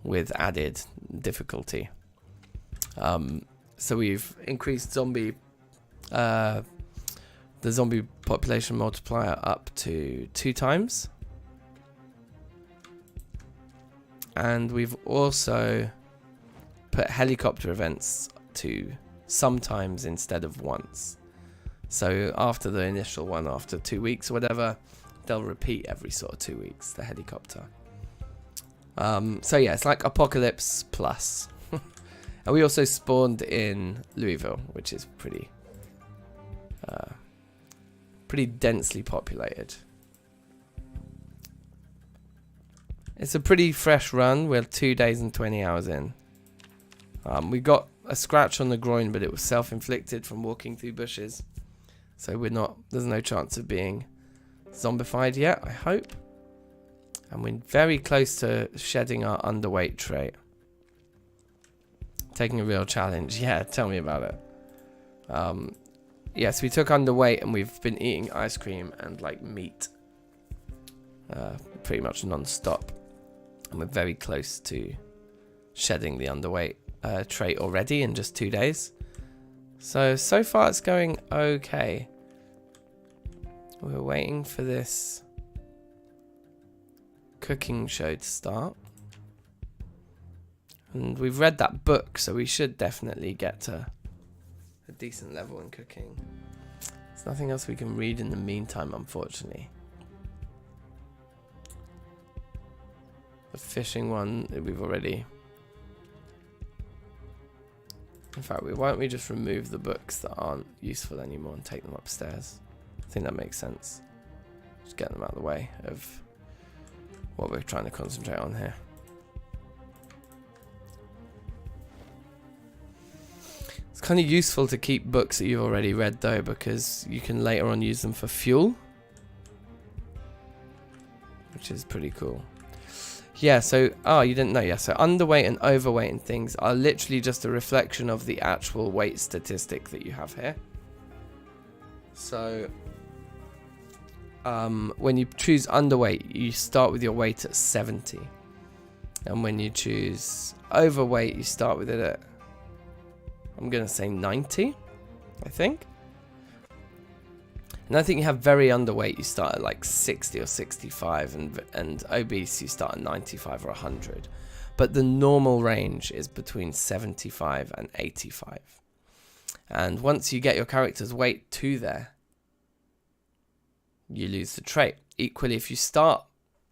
[SPEAKER 1] with added difficulty. So we've increased the zombie population multiplier up to 2 times. And we've also put helicopter events to sometimes instead of once. So after the initial one, after 2 weeks or whatever, they'll repeat every sort of 2 weeks, the helicopter. So yeah, it's like Apocalypse Plus. And we also spawned in Louisville, which is pretty densely populated. It's a pretty fresh run. We're 2 days and 20 hours in. We got a scratch on the groin, but it was self-inflicted from walking through bushes. So there's no chance of being zombified yet, I hope. And we're very close to shedding our underweight trait. Taking a real challenge. Yeah, tell me about it. Yes, we took underweight and we've been eating ice cream and like meat pretty much non-stop. And we're very close to shedding the underweight trait already in just 2 days. So far it's going okay. We're waiting for this cooking show to start. And we've read that book, so we should definitely get to a decent level in cooking. There's nothing else we can read in the meantime, unfortunately. The fishing one, we've already In fact, why don't we just remove the books that aren't useful anymore and take them upstairs? I think that makes sense. Just get them out of the way of what we're trying to concentrate on here. It's kind of useful to keep books that you've already read though, because you can later on use them for fuel, which is pretty cool. Yeah, so, oh, you didn't know, yeah, so underweight and overweight and things are literally just a reflection of the actual weight statistic that you have here. So, when you choose underweight, you start with your weight at 70. And when you choose overweight, you start with it at, I'm going to say 90, I think. And I think you have very underweight, you start at like 60 or 65, and obese, you start at 95 or 100. But the normal range is between 75 and 85. And once you get your character's weight to there, you lose the trait. Equally, if you start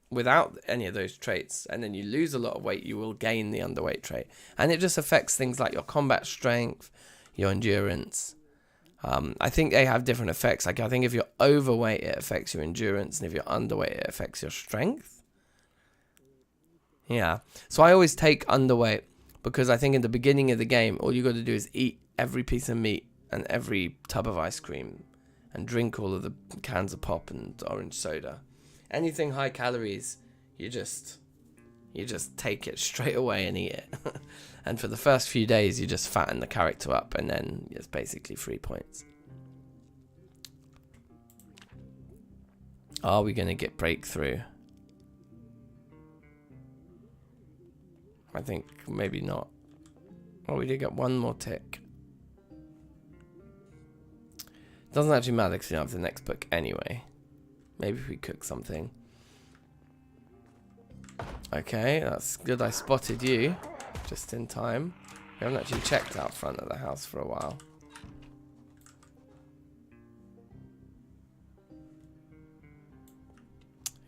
[SPEAKER 1] without any of those traits and then you lose a lot of weight, you will gain the underweight trait. And it just affects things like your combat strength, your endurance. I think they have different effects. Like, I think if you're overweight, it affects your endurance, and if you're underweight, it affects your strength. Yeah. So I always take underweight because I think in the beginning of the game, all you got to do is eat every piece of meat and every tub of ice cream and drink all of the cans of pop and orange soda. Anything high calories, you just take it straight away and eat it. And for the first few days, you just fatten the character up, and then it's basically 3 points. Are we going to get breakthrough? I think maybe not. Oh, we did get one more tick. Doesn't actually matter because we don't have the next book anyway. Maybe if we cook something. Okay, that's good. I spotted you just in time. We haven't actually checked out front of the house for a while.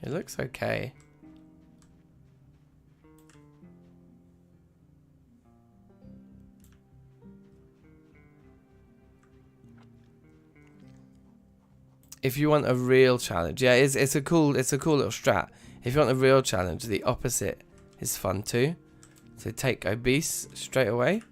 [SPEAKER 1] It looks okay. If you want a real challenge, yeah, it's a cool little strat. If you want a real challenge, the opposite is fun too. So take obese straight away.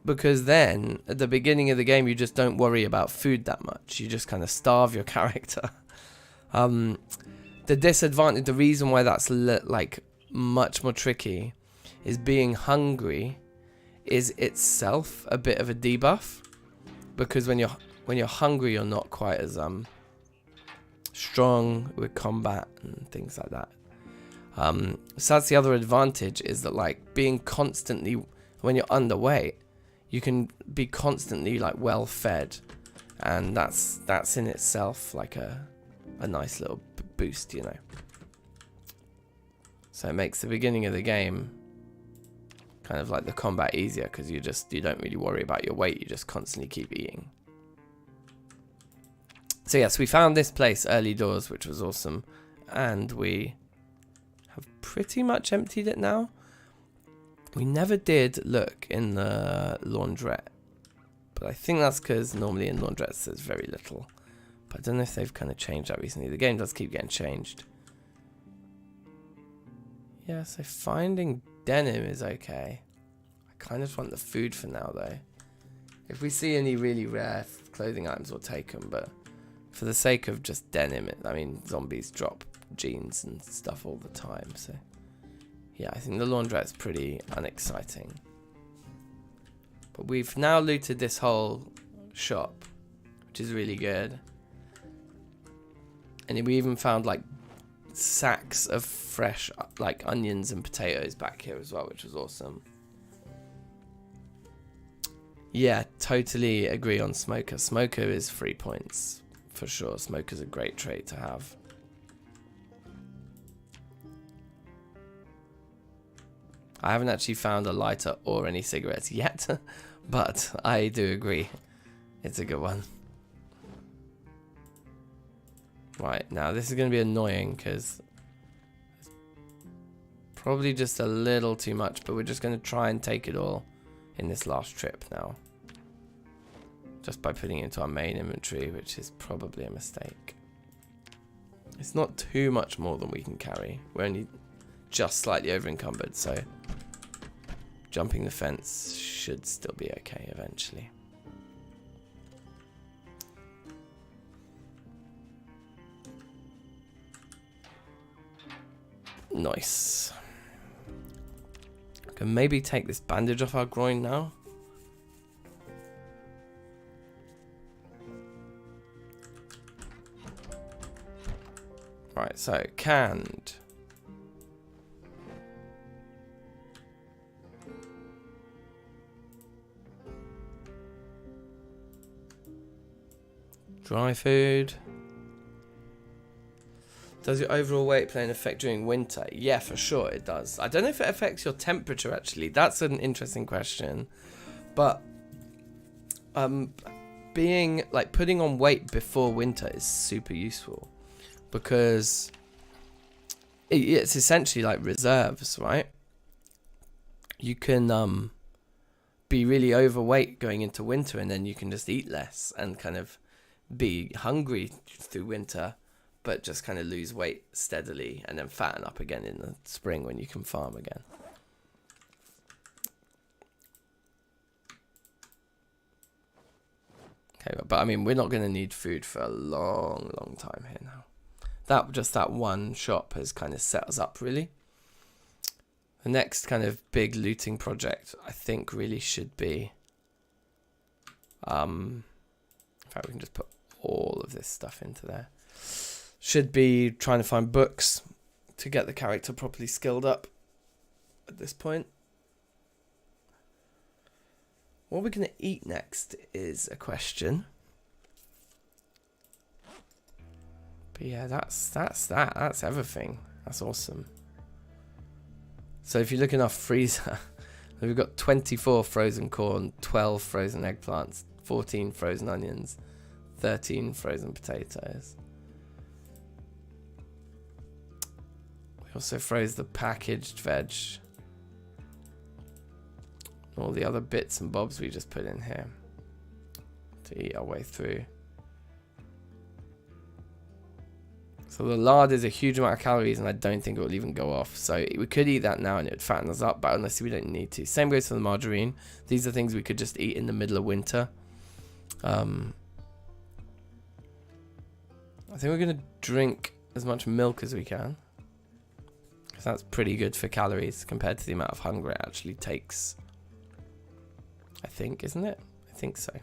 [SPEAKER 1] Because then at the beginning of the game, you just don't worry about food that much. You just kind of starve your character. The disadvantage, the reason why that's like much more tricky, is being hungry is itself a bit of a debuff, because when you're hungry, you're not quite as strong with combat and things like that. So that's the other advantage, is that like being constantly, when you're underweight, you can be constantly like well fed, and that's in itself like a nice little boost, you know. So it makes the beginning of the game kind of like the combat easier, because you don't really worry about your weight, you just constantly keep eating. So yes, we found this place early doors, which was awesome, and we have pretty much emptied it now. We never did look in the laundrette, but I think that's because normally in laundrettes there's very little. But I don't know if they've kind of changed that recently. The game does keep getting changed. Yeah, so finding denim is okay. I kind of just want the food for now though. If we see any really rare clothing items, we'll take them, but for the sake of just denim, I mean, zombies drop jeans and stuff all the time, so yeah, I think the laundrette's pretty unexciting. But we've now looted this whole shop, which is really good. And we even found like sacks of fresh like onions and potatoes back here as well, which was awesome. Yeah, totally agree on Smoker. Smoker is 3 points for sure. Smoker's a great trait to have. I haven't actually found a lighter or any cigarettes yet, but I do agree. It's a good one. Right, now this is going to be annoying because Probably just a little too much, but we're just going to try and take it all in this last trip now. Just by putting it into our main inventory, which is probably a mistake. It's not too much more than we can carry. We're only just slightly over encumbered, so jumping the fence should still be okay eventually. Nice. I can maybe take this bandage off our groin now. Right, so canned. Dry food. Does your overall weight play an effect during winter? Yeah, for sure it does. I don't know if it affects your temperature actually. That's an interesting question. But being like putting on weight before winter is super useful because it's essentially like reserves, right? You can be really overweight going into winter and then you can just eat less and kind of be hungry through winter, but just kind of lose weight steadily and then fatten up again in the spring when you can farm again. Okay, but I mean, we're not going to need food for a long, long time here now. That one shop has kind of set us up, really. The next kind of big looting project, I think, really should be... in fact, we can just put all of this stuff into there. Should be trying to find books to get the character properly skilled up at this point. What we're going to eat next is a question. But yeah, that's everything. That's awesome. So if you look in our freezer, we've got 24 frozen corn, 12 frozen eggplants, 14 frozen onions, 13 frozen potatoes. We also froze the packaged veg. All the other bits and bobs we just put in here to eat our way through. So the lard is a huge amount of calories and I don't think it will even go off. So we could eat that now and it would fatten us up, but honestly we don't need to. Same goes for the margarine. These are things we could just eat in the middle of winter. I think we're going to drink as much milk as we can. Because that's pretty good for calories compared to the amount of hunger it actually takes. I think, isn't it? I think so.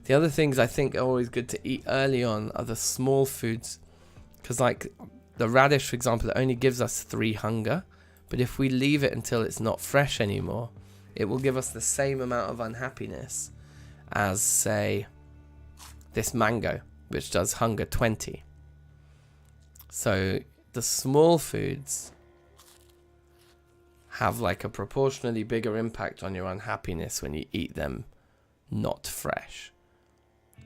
[SPEAKER 1] The other things I think are always good to eat early on are the small foods. Because like the radish, for example, it only gives us 3 hunger. But if we leave it until it's not fresh anymore, it will give us the same amount of unhappiness as, say, this mango, which does hunger 20. So the small foods have like a proportionally bigger impact on your unhappiness when you eat them not fresh.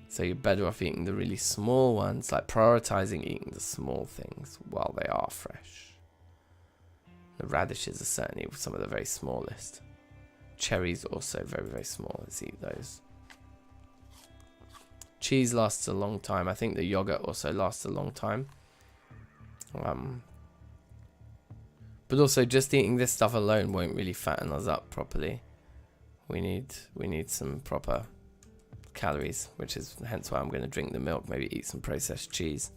[SPEAKER 1] So you're better off eating the really small ones, like prioritizing eating the small things while they are fresh. The radishes are certainly some of the very smallest. Cherries also very, very small. Let's eat those. Cheese lasts a long time. I think the yogurt also lasts a long time. But also just eating this stuff alone won't really fatten us up properly. We need some proper calories, which is hence why I'm going to drink the milk, maybe eat some processed cheese.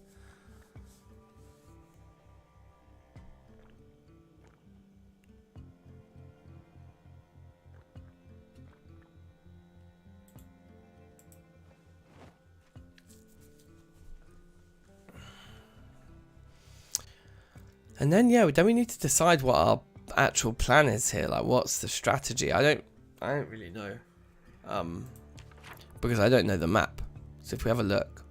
[SPEAKER 1] And then then we need to decide what our actual plan is here. Like, what's the strategy? I don't really know. Because I don't know the map. So if we have a look,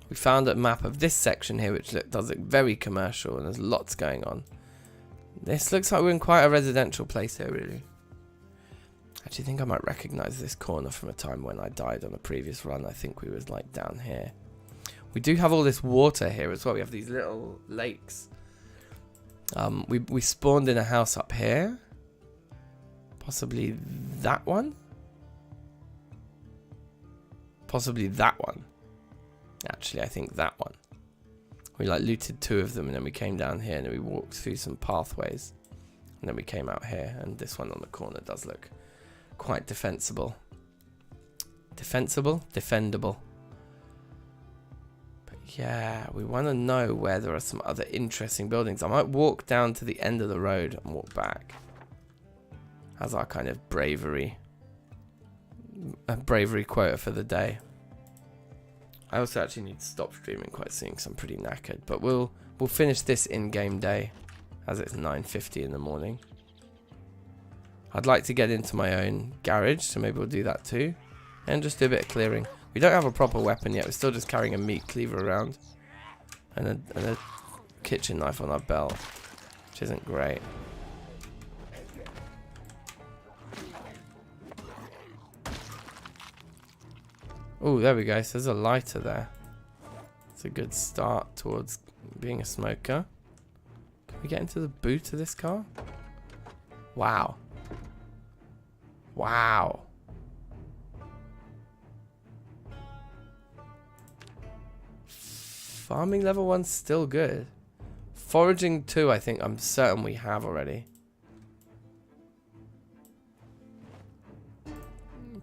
[SPEAKER 1] we found a map of this section here, which does look very commercial, and there's lots going on. This looks like we're in quite a residential place here, really. actually think I might recognize this corner from a time when I died on a previous run. I think we was like down here. We do have all this water here as well. We have these little lakes. We spawned in a house up here. Possibly that one? Possibly that one. Actually, I think that one. We like looted 2 of them and then we came down here and then we walked through some pathways. And then we came out here and this one on the corner does look quite defensible. Defensible? Defendable. But yeah, we want to know where there are some other interesting buildings. I might walk down to the end of the road and walk back. As our kind of bravery. A bravery quota for the day. I also actually need to stop streaming quite soon because I'm pretty knackered. But we'll finish this in-game day as it's 9:50 in the morning. I'd like to get into my own garage, so maybe we'll do that too. And just do a bit of clearing. We don't have a proper weapon yet. We're still just carrying a meat cleaver around. And a kitchen knife on our belt, which isn't great. Oh, there we go. So there's a lighter there. It's a good start towards being a smoker. Can we get into the boot of this car? Wow. Wow. Farming level 1's still good. Foraging 2, I think I'm certain we have already.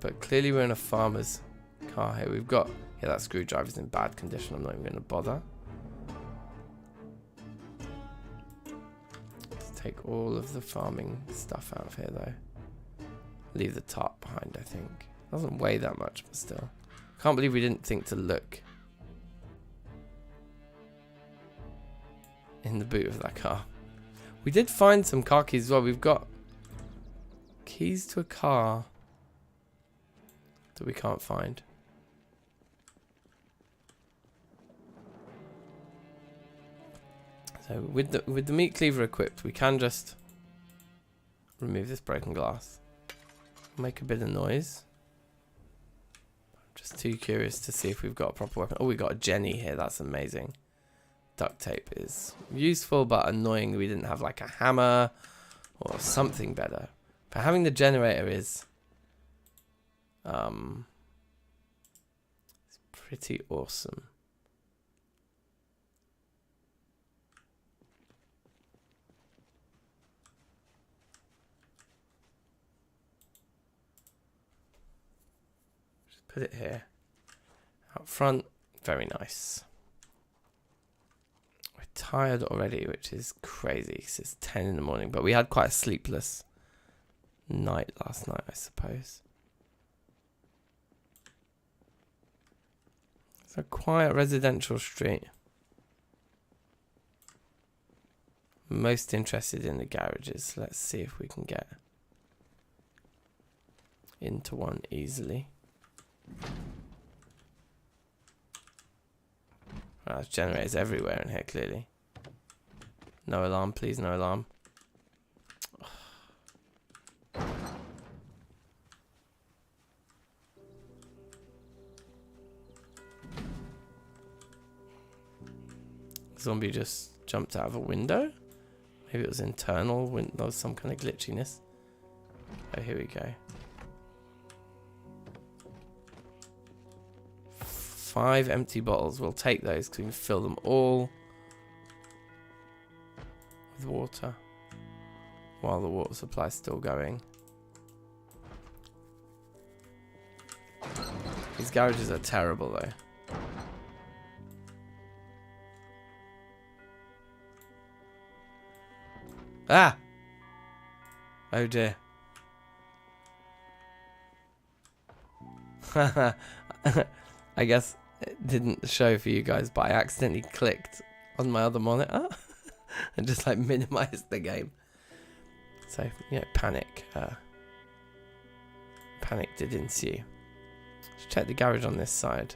[SPEAKER 1] But clearly we're in a farmer's car here. We've got, yeah, that screwdriver's in bad condition. I'm not even going to bother. Let's take all of the farming stuff out of here though. Leave the top behind, I think. Doesn't weigh that much, but still. Can't believe we didn't think to look in the boot of that car. We did find some car keys as well. We've got keys to a car that we can't find. So with the meat cleaver equipped, we can just remove this broken glass. Make a bit of noise. I'm just too curious to see if we've got a proper weapon. Oh, we got a Jenny here. That's amazing. Duct tape is useful but annoying. We didn't have like a hammer or something better. But having the generator is it's pretty awesome. Just put it here. Out front, very nice. We're tired already, which is crazy because it's 10 in the morning. But we had quite a sleepless night last night, I suppose. It's a quiet residential street. Most interested in the garages. Let's see if we can get into one easily. Well, there's generators everywhere in here, clearly. No alarm, please, no alarm. Zombie just jumped out of a window? Maybe it was internal, there was some kind of glitchiness. Oh, here we go. 5 empty bottles. We'll take those because we can fill them all with water while the water supply is still going. These garages are terrible though. Ah! Oh dear. I guess it didn't show for you guys, but I accidentally clicked on my other monitor and just like minimized the game. So, yeah, panic. Panic did ensue. Let's check the garage on this side.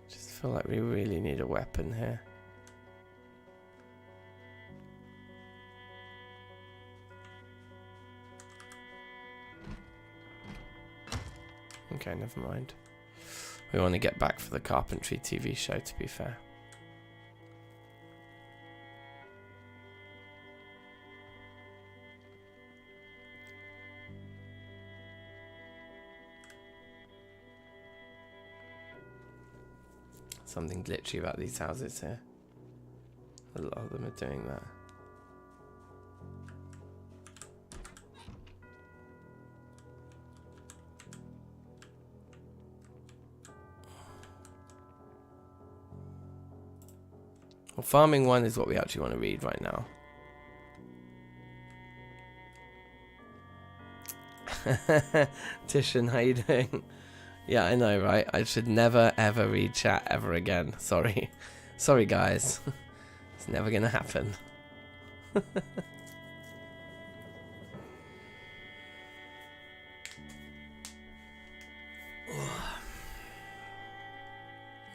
[SPEAKER 1] Just feel like we really need a weapon here. Okay, never mind. We want to get back for the carpentry TV show, to be fair. Something glitchy about these houses here. A lot of them are doing that. Well, farming 1 is what we actually want to read right now. Tishan, how you doing? Yeah, I know, right? I should never ever read chat ever again. Sorry. Sorry, guys. It's never gonna happen.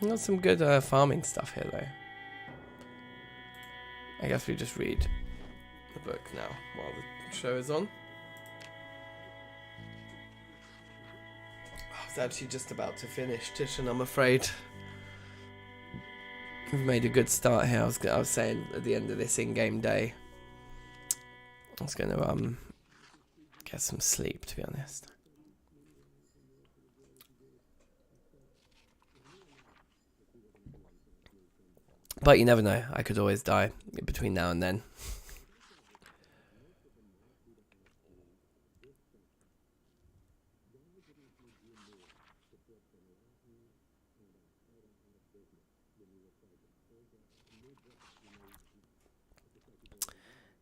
[SPEAKER 1] Got some good farming stuff here, though. I guess we just read the book now while the show is on. I was actually just about to finish, Tishan, I'm afraid. We've made a good start here. I was saying at the end of this in-game day, I was going to get some sleep, to be honest. But you never know. I could always die between now and then.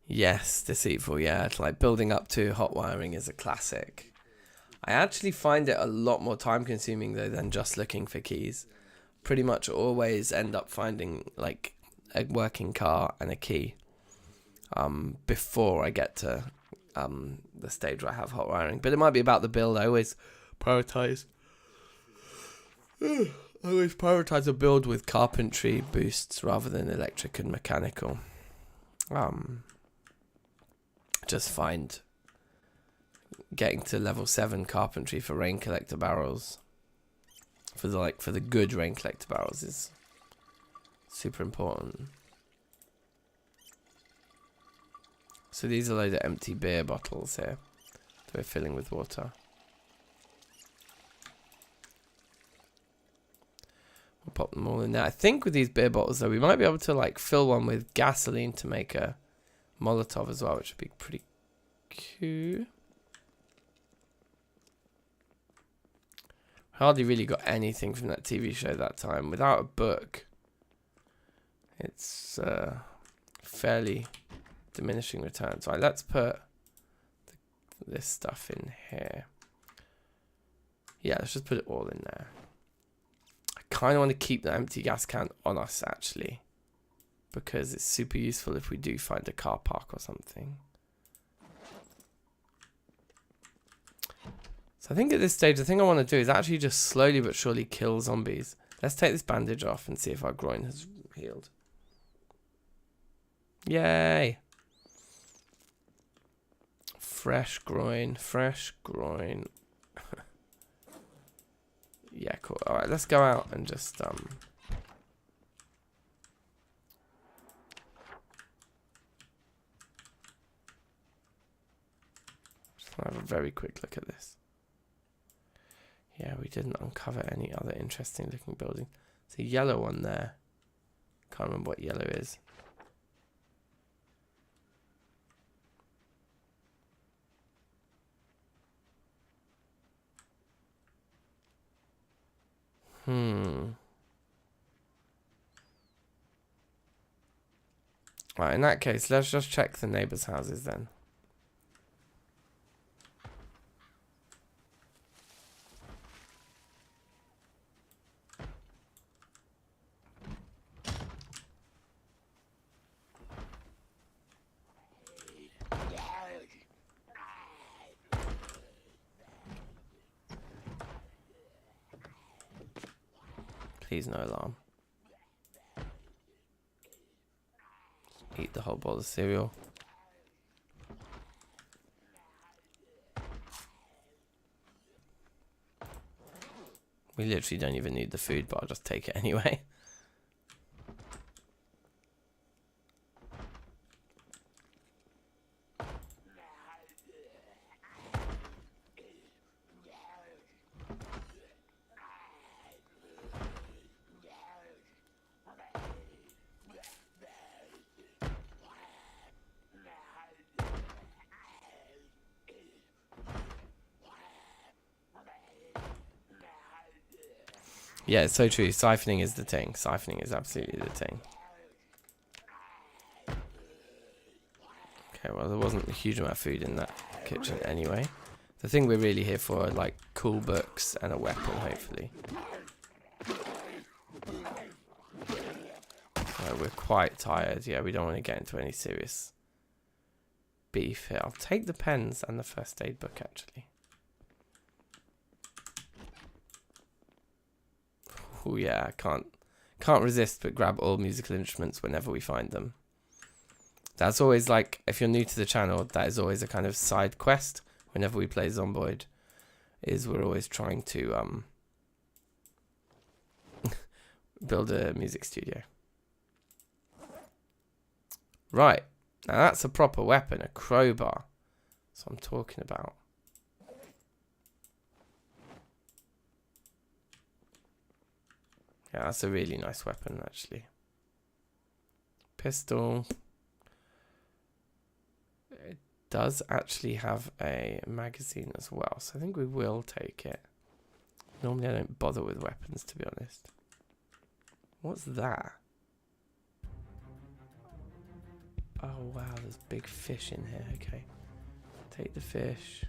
[SPEAKER 1] Yes, deceitful, yeah. It's like building up to hot wiring is a classic. I actually find it a lot more time consuming though than just looking for keys. Pretty much always end up finding like a working car and a key before I get to the stage where I have hot wiring. But it might be about the build. I always prioritize a build with carpentry boosts rather than electric and mechanical. Just find getting to level 7 carpentry for rain collector barrels for the good rain collector barrels is super important. So these are a load of empty beer bottles here that we're filling with water. We'll pop them all in there. I think with these beer bottles though, we might be able to like fill one with gasoline to make a Molotov as well, which would be pretty cool. Hardly really got anything from that TV show that time. Without a book, it's fairly diminishing returns. Right, let's put this stuff in here. Yeah, let's just put it all in there. I kind of want to keep the empty gas can on us, actually, because it's super useful if we do find a car park or something. So I think at this stage, the thing I want to do is actually just slowly but surely kill zombies. Let's take this bandage off and see if our groin has healed. Yay! Fresh groin, fresh groin. Yeah, cool. Alright, let's go out and just Just have a very quick look at this. Yeah, we didn't uncover any other interesting looking building. There's a yellow one there. Can't remember what yellow is. Right, in that case, let's just check the neighbours' houses then. Please no alarm. Eat the whole bowl of cereal. We literally don't even need the food, but I'll just take it anyway. Yeah, it's so true. Siphoning is the thing. Siphoning is absolutely the thing. Okay, well, there wasn't a huge amount of food in that kitchen anyway. The thing we're really here for are like cool books and a weapon, hopefully. So we're quite tired. Yeah, we don't want to get into any serious beef here. I'll take the pens and the first aid book, actually. Oh yeah, I can't resist but grab all musical instruments whenever we find them. That's always like, if you're new to the channel, that is always a kind of side quest whenever we play Zomboid, is we're always trying to build a music studio. Right, now that's a proper weapon, a crowbar. That's what I'm talking about. Yeah, that's a really nice weapon, actually. Pistol. It does actually have a magazine as well, so I think we will take it. Normally I don't bother with weapons, to be honest. What's that? Oh wow, there's big fish in here. Okay. Take the fish.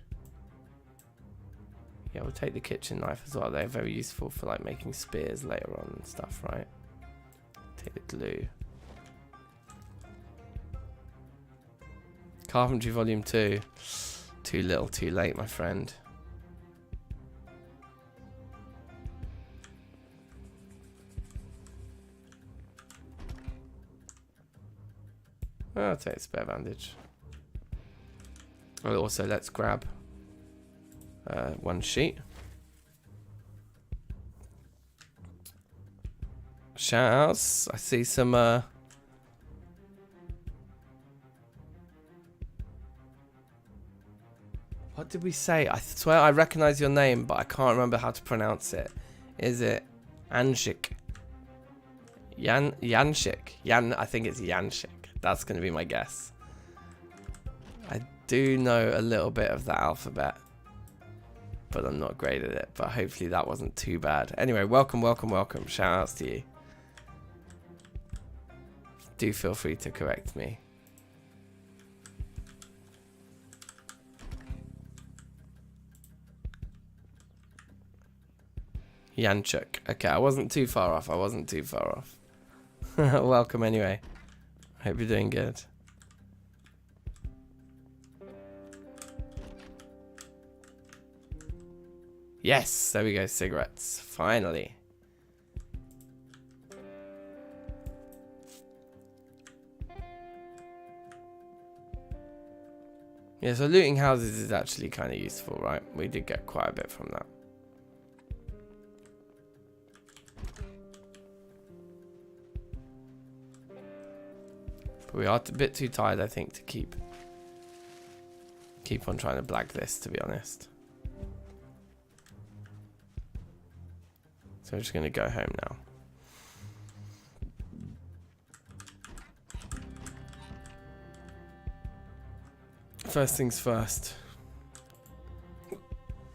[SPEAKER 1] Yeah, we'll take the kitchen knife as well. They're very useful for like making spears later on and stuff, right? Take the glue. Carpentry Volume 2. Too little, too late, my friend. I'll take a spare bandage. Oh, also, let's grab one sheet. Shoutouts. I see some what did we say? I swear I recognize your name, but I can't remember how to pronounce it. Is it Anshik? Yanshik? I think it's Yanshik. That's going to be my guess. I do know a little bit of that alphabet, but I'm not great at it. But hopefully that wasn't too bad. Anyway, welcome, welcome, welcome. Shout outs to you. Do feel free to correct me. Yanchuk. Okay, I wasn't too far off. Welcome anyway. Hope you're doing good. Yes, there we go, cigarettes. Finally. Yeah, so looting houses is actually kind of useful, right? We did get quite a bit from that. But we are a bit too tired, I think, to keep on trying to blag this, to be honest. So we're just going to go home now. First things first.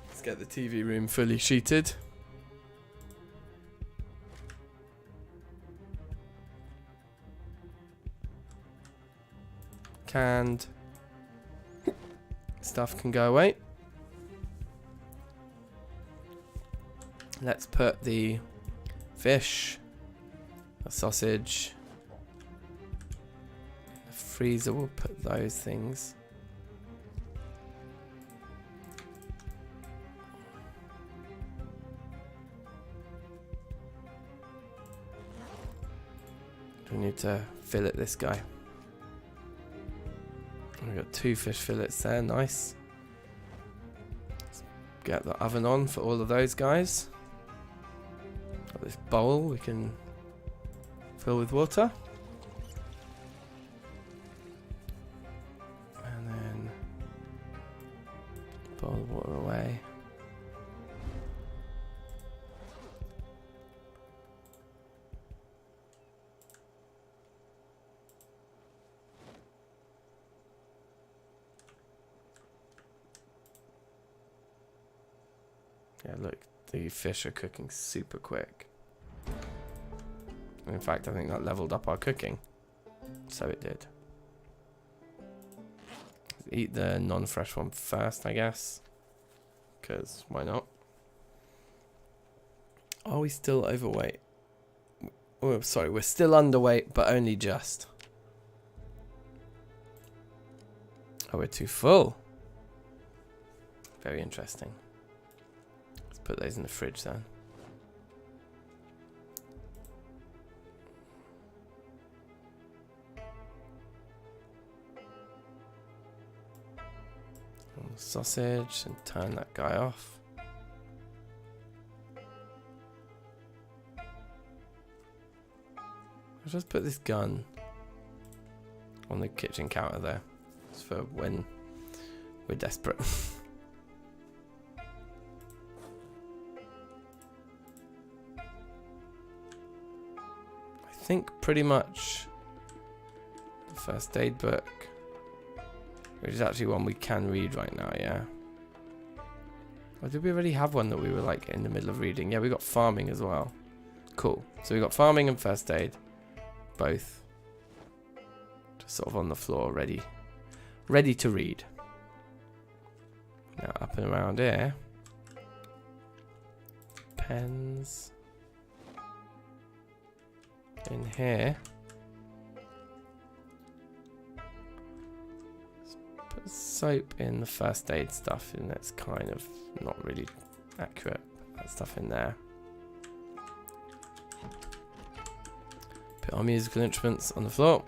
[SPEAKER 1] Let's get the TV room fully sheeted. Canned stuff can go away. Let's put the fish, the sausage, in the freezer. We'll put those things. We need to fillet this guy. We've got 2 fish fillets there, nice. Let's get the oven on for all of those guys. this bowl we can fill with water. And then boil the water away. Yeah, look, the fish are cooking super quick. In fact, I think that leveled up our cooking. So it did. Eat the non-fresh one first, I guess. Because why not? Are we still overweight? Oh, sorry, we're still underweight, but only just. Oh, we're too full. Very interesting. Let's put those in the fridge then. Sausage and turn that guy off. I'll just put this gun on the kitchen counter there. It's for when we're desperate. I think pretty much the first aid book. Which is actually one we can read right now, yeah. Or did we already have one that we were like in the middle of reading? Yeah, we got farming as well. Cool. So we got farming and first aid. Both. Just sort of on the floor, ready. Ready to read. Now up and around here. Pens. In here. Soap in the first aid stuff, and that's kind of not really accurate. That stuff in there. Put our musical instruments on the floor.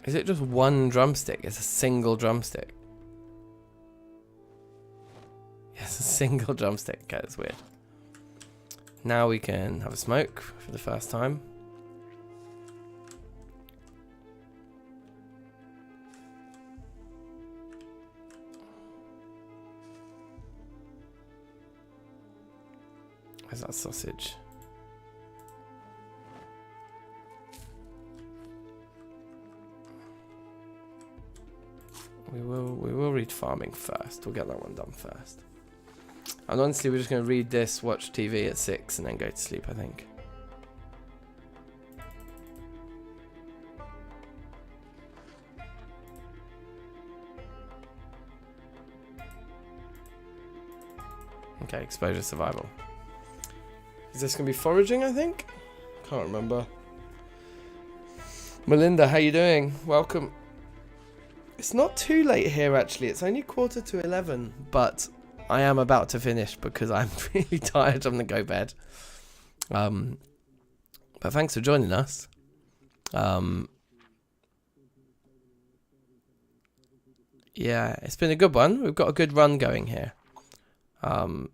[SPEAKER 1] Is it just one drumstick? It's a single drumstick. Yes, a single drumstick. Okay, that's weird. Now we can have a smoke for the first time. Where's that sausage? We will read farming first. We'll get that one done first. And honestly, we're just going to read this, watch TV at 6, and then go to sleep, I think. Okay, exposure survival. Is this going to be foraging, I think? Can't remember. Melinda, how you doing? Welcome. It's not too late here, actually. It's only 11:45, but I am about to finish because I'm really tired. I'm going to go bed. But thanks for joining us. Yeah, it's been a good one. We've got a good run going here. And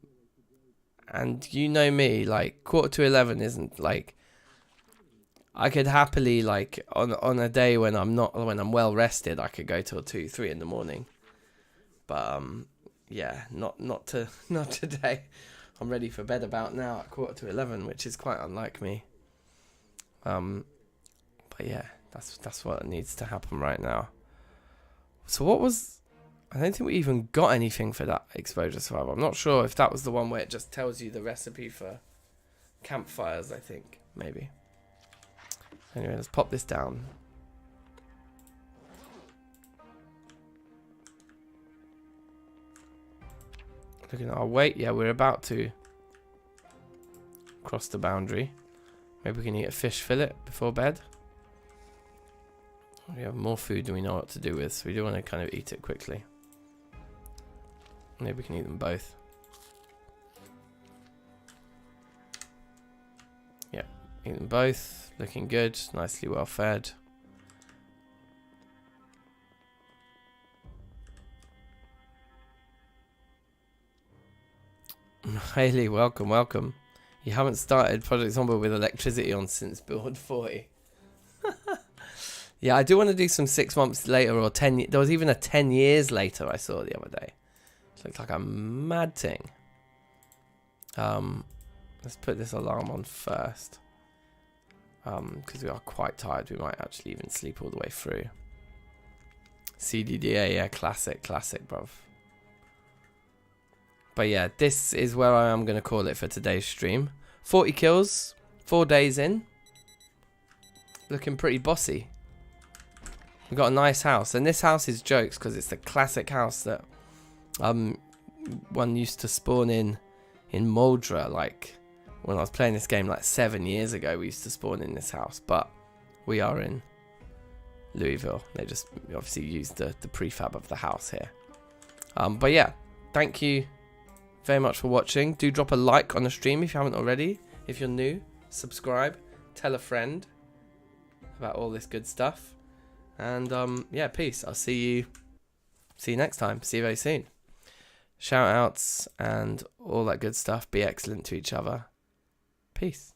[SPEAKER 1] you know me, like 11:45 isn't like, I could happily like on a day when I'm well rested, I could go till 2, 3 in the morning. But yeah, not today. I'm ready for bed about now at 11:15, which is quite unlike me. But yeah, that's what needs to happen right now. So what was? I don't think we even got anything for that exposure survival. I'm not sure if that was the one where it just tells you the recipe for campfires. I think maybe. Anyway, let's pop this down. Looking at our weight, yeah, we're about to cross the boundary. Maybe we can eat a fish fillet before bed. We have more food than we know what to do with, so we do want to kind of eat it quickly. Maybe we can eat them both. Yeah, eat them both. Looking good, nicely well fed. Haley, welcome, welcome. You haven't started Project Zomboid with electricity on since build 40. Yeah, I do want to do some 6 months later or 10. There was even a 10 years later I saw the other day. It looks like a mad thing. Let's put this alarm on first. Because we are quite tired. We might actually even sleep all the way through. CDDA, yeah, classic, bruv. But yeah, this is where I am going to call it for today's stream. 40 kills, 4 days in. Looking pretty bossy. We've got a nice house. And this house is jokes because it's the classic house that one used to spawn in Moldra. Like, when I was playing this game like 7 years ago, we used to spawn in this house. But we are in Louisville. They just obviously used the prefab of the house here. But yeah, thank you very much for watching. Do drop a like on the stream if you haven't already. If you're new, subscribe, tell a friend about all this good stuff. And yeah, peace. I'll see you next time. See you very soon. Shout outs and all that good stuff. Be excellent to each other. Peace.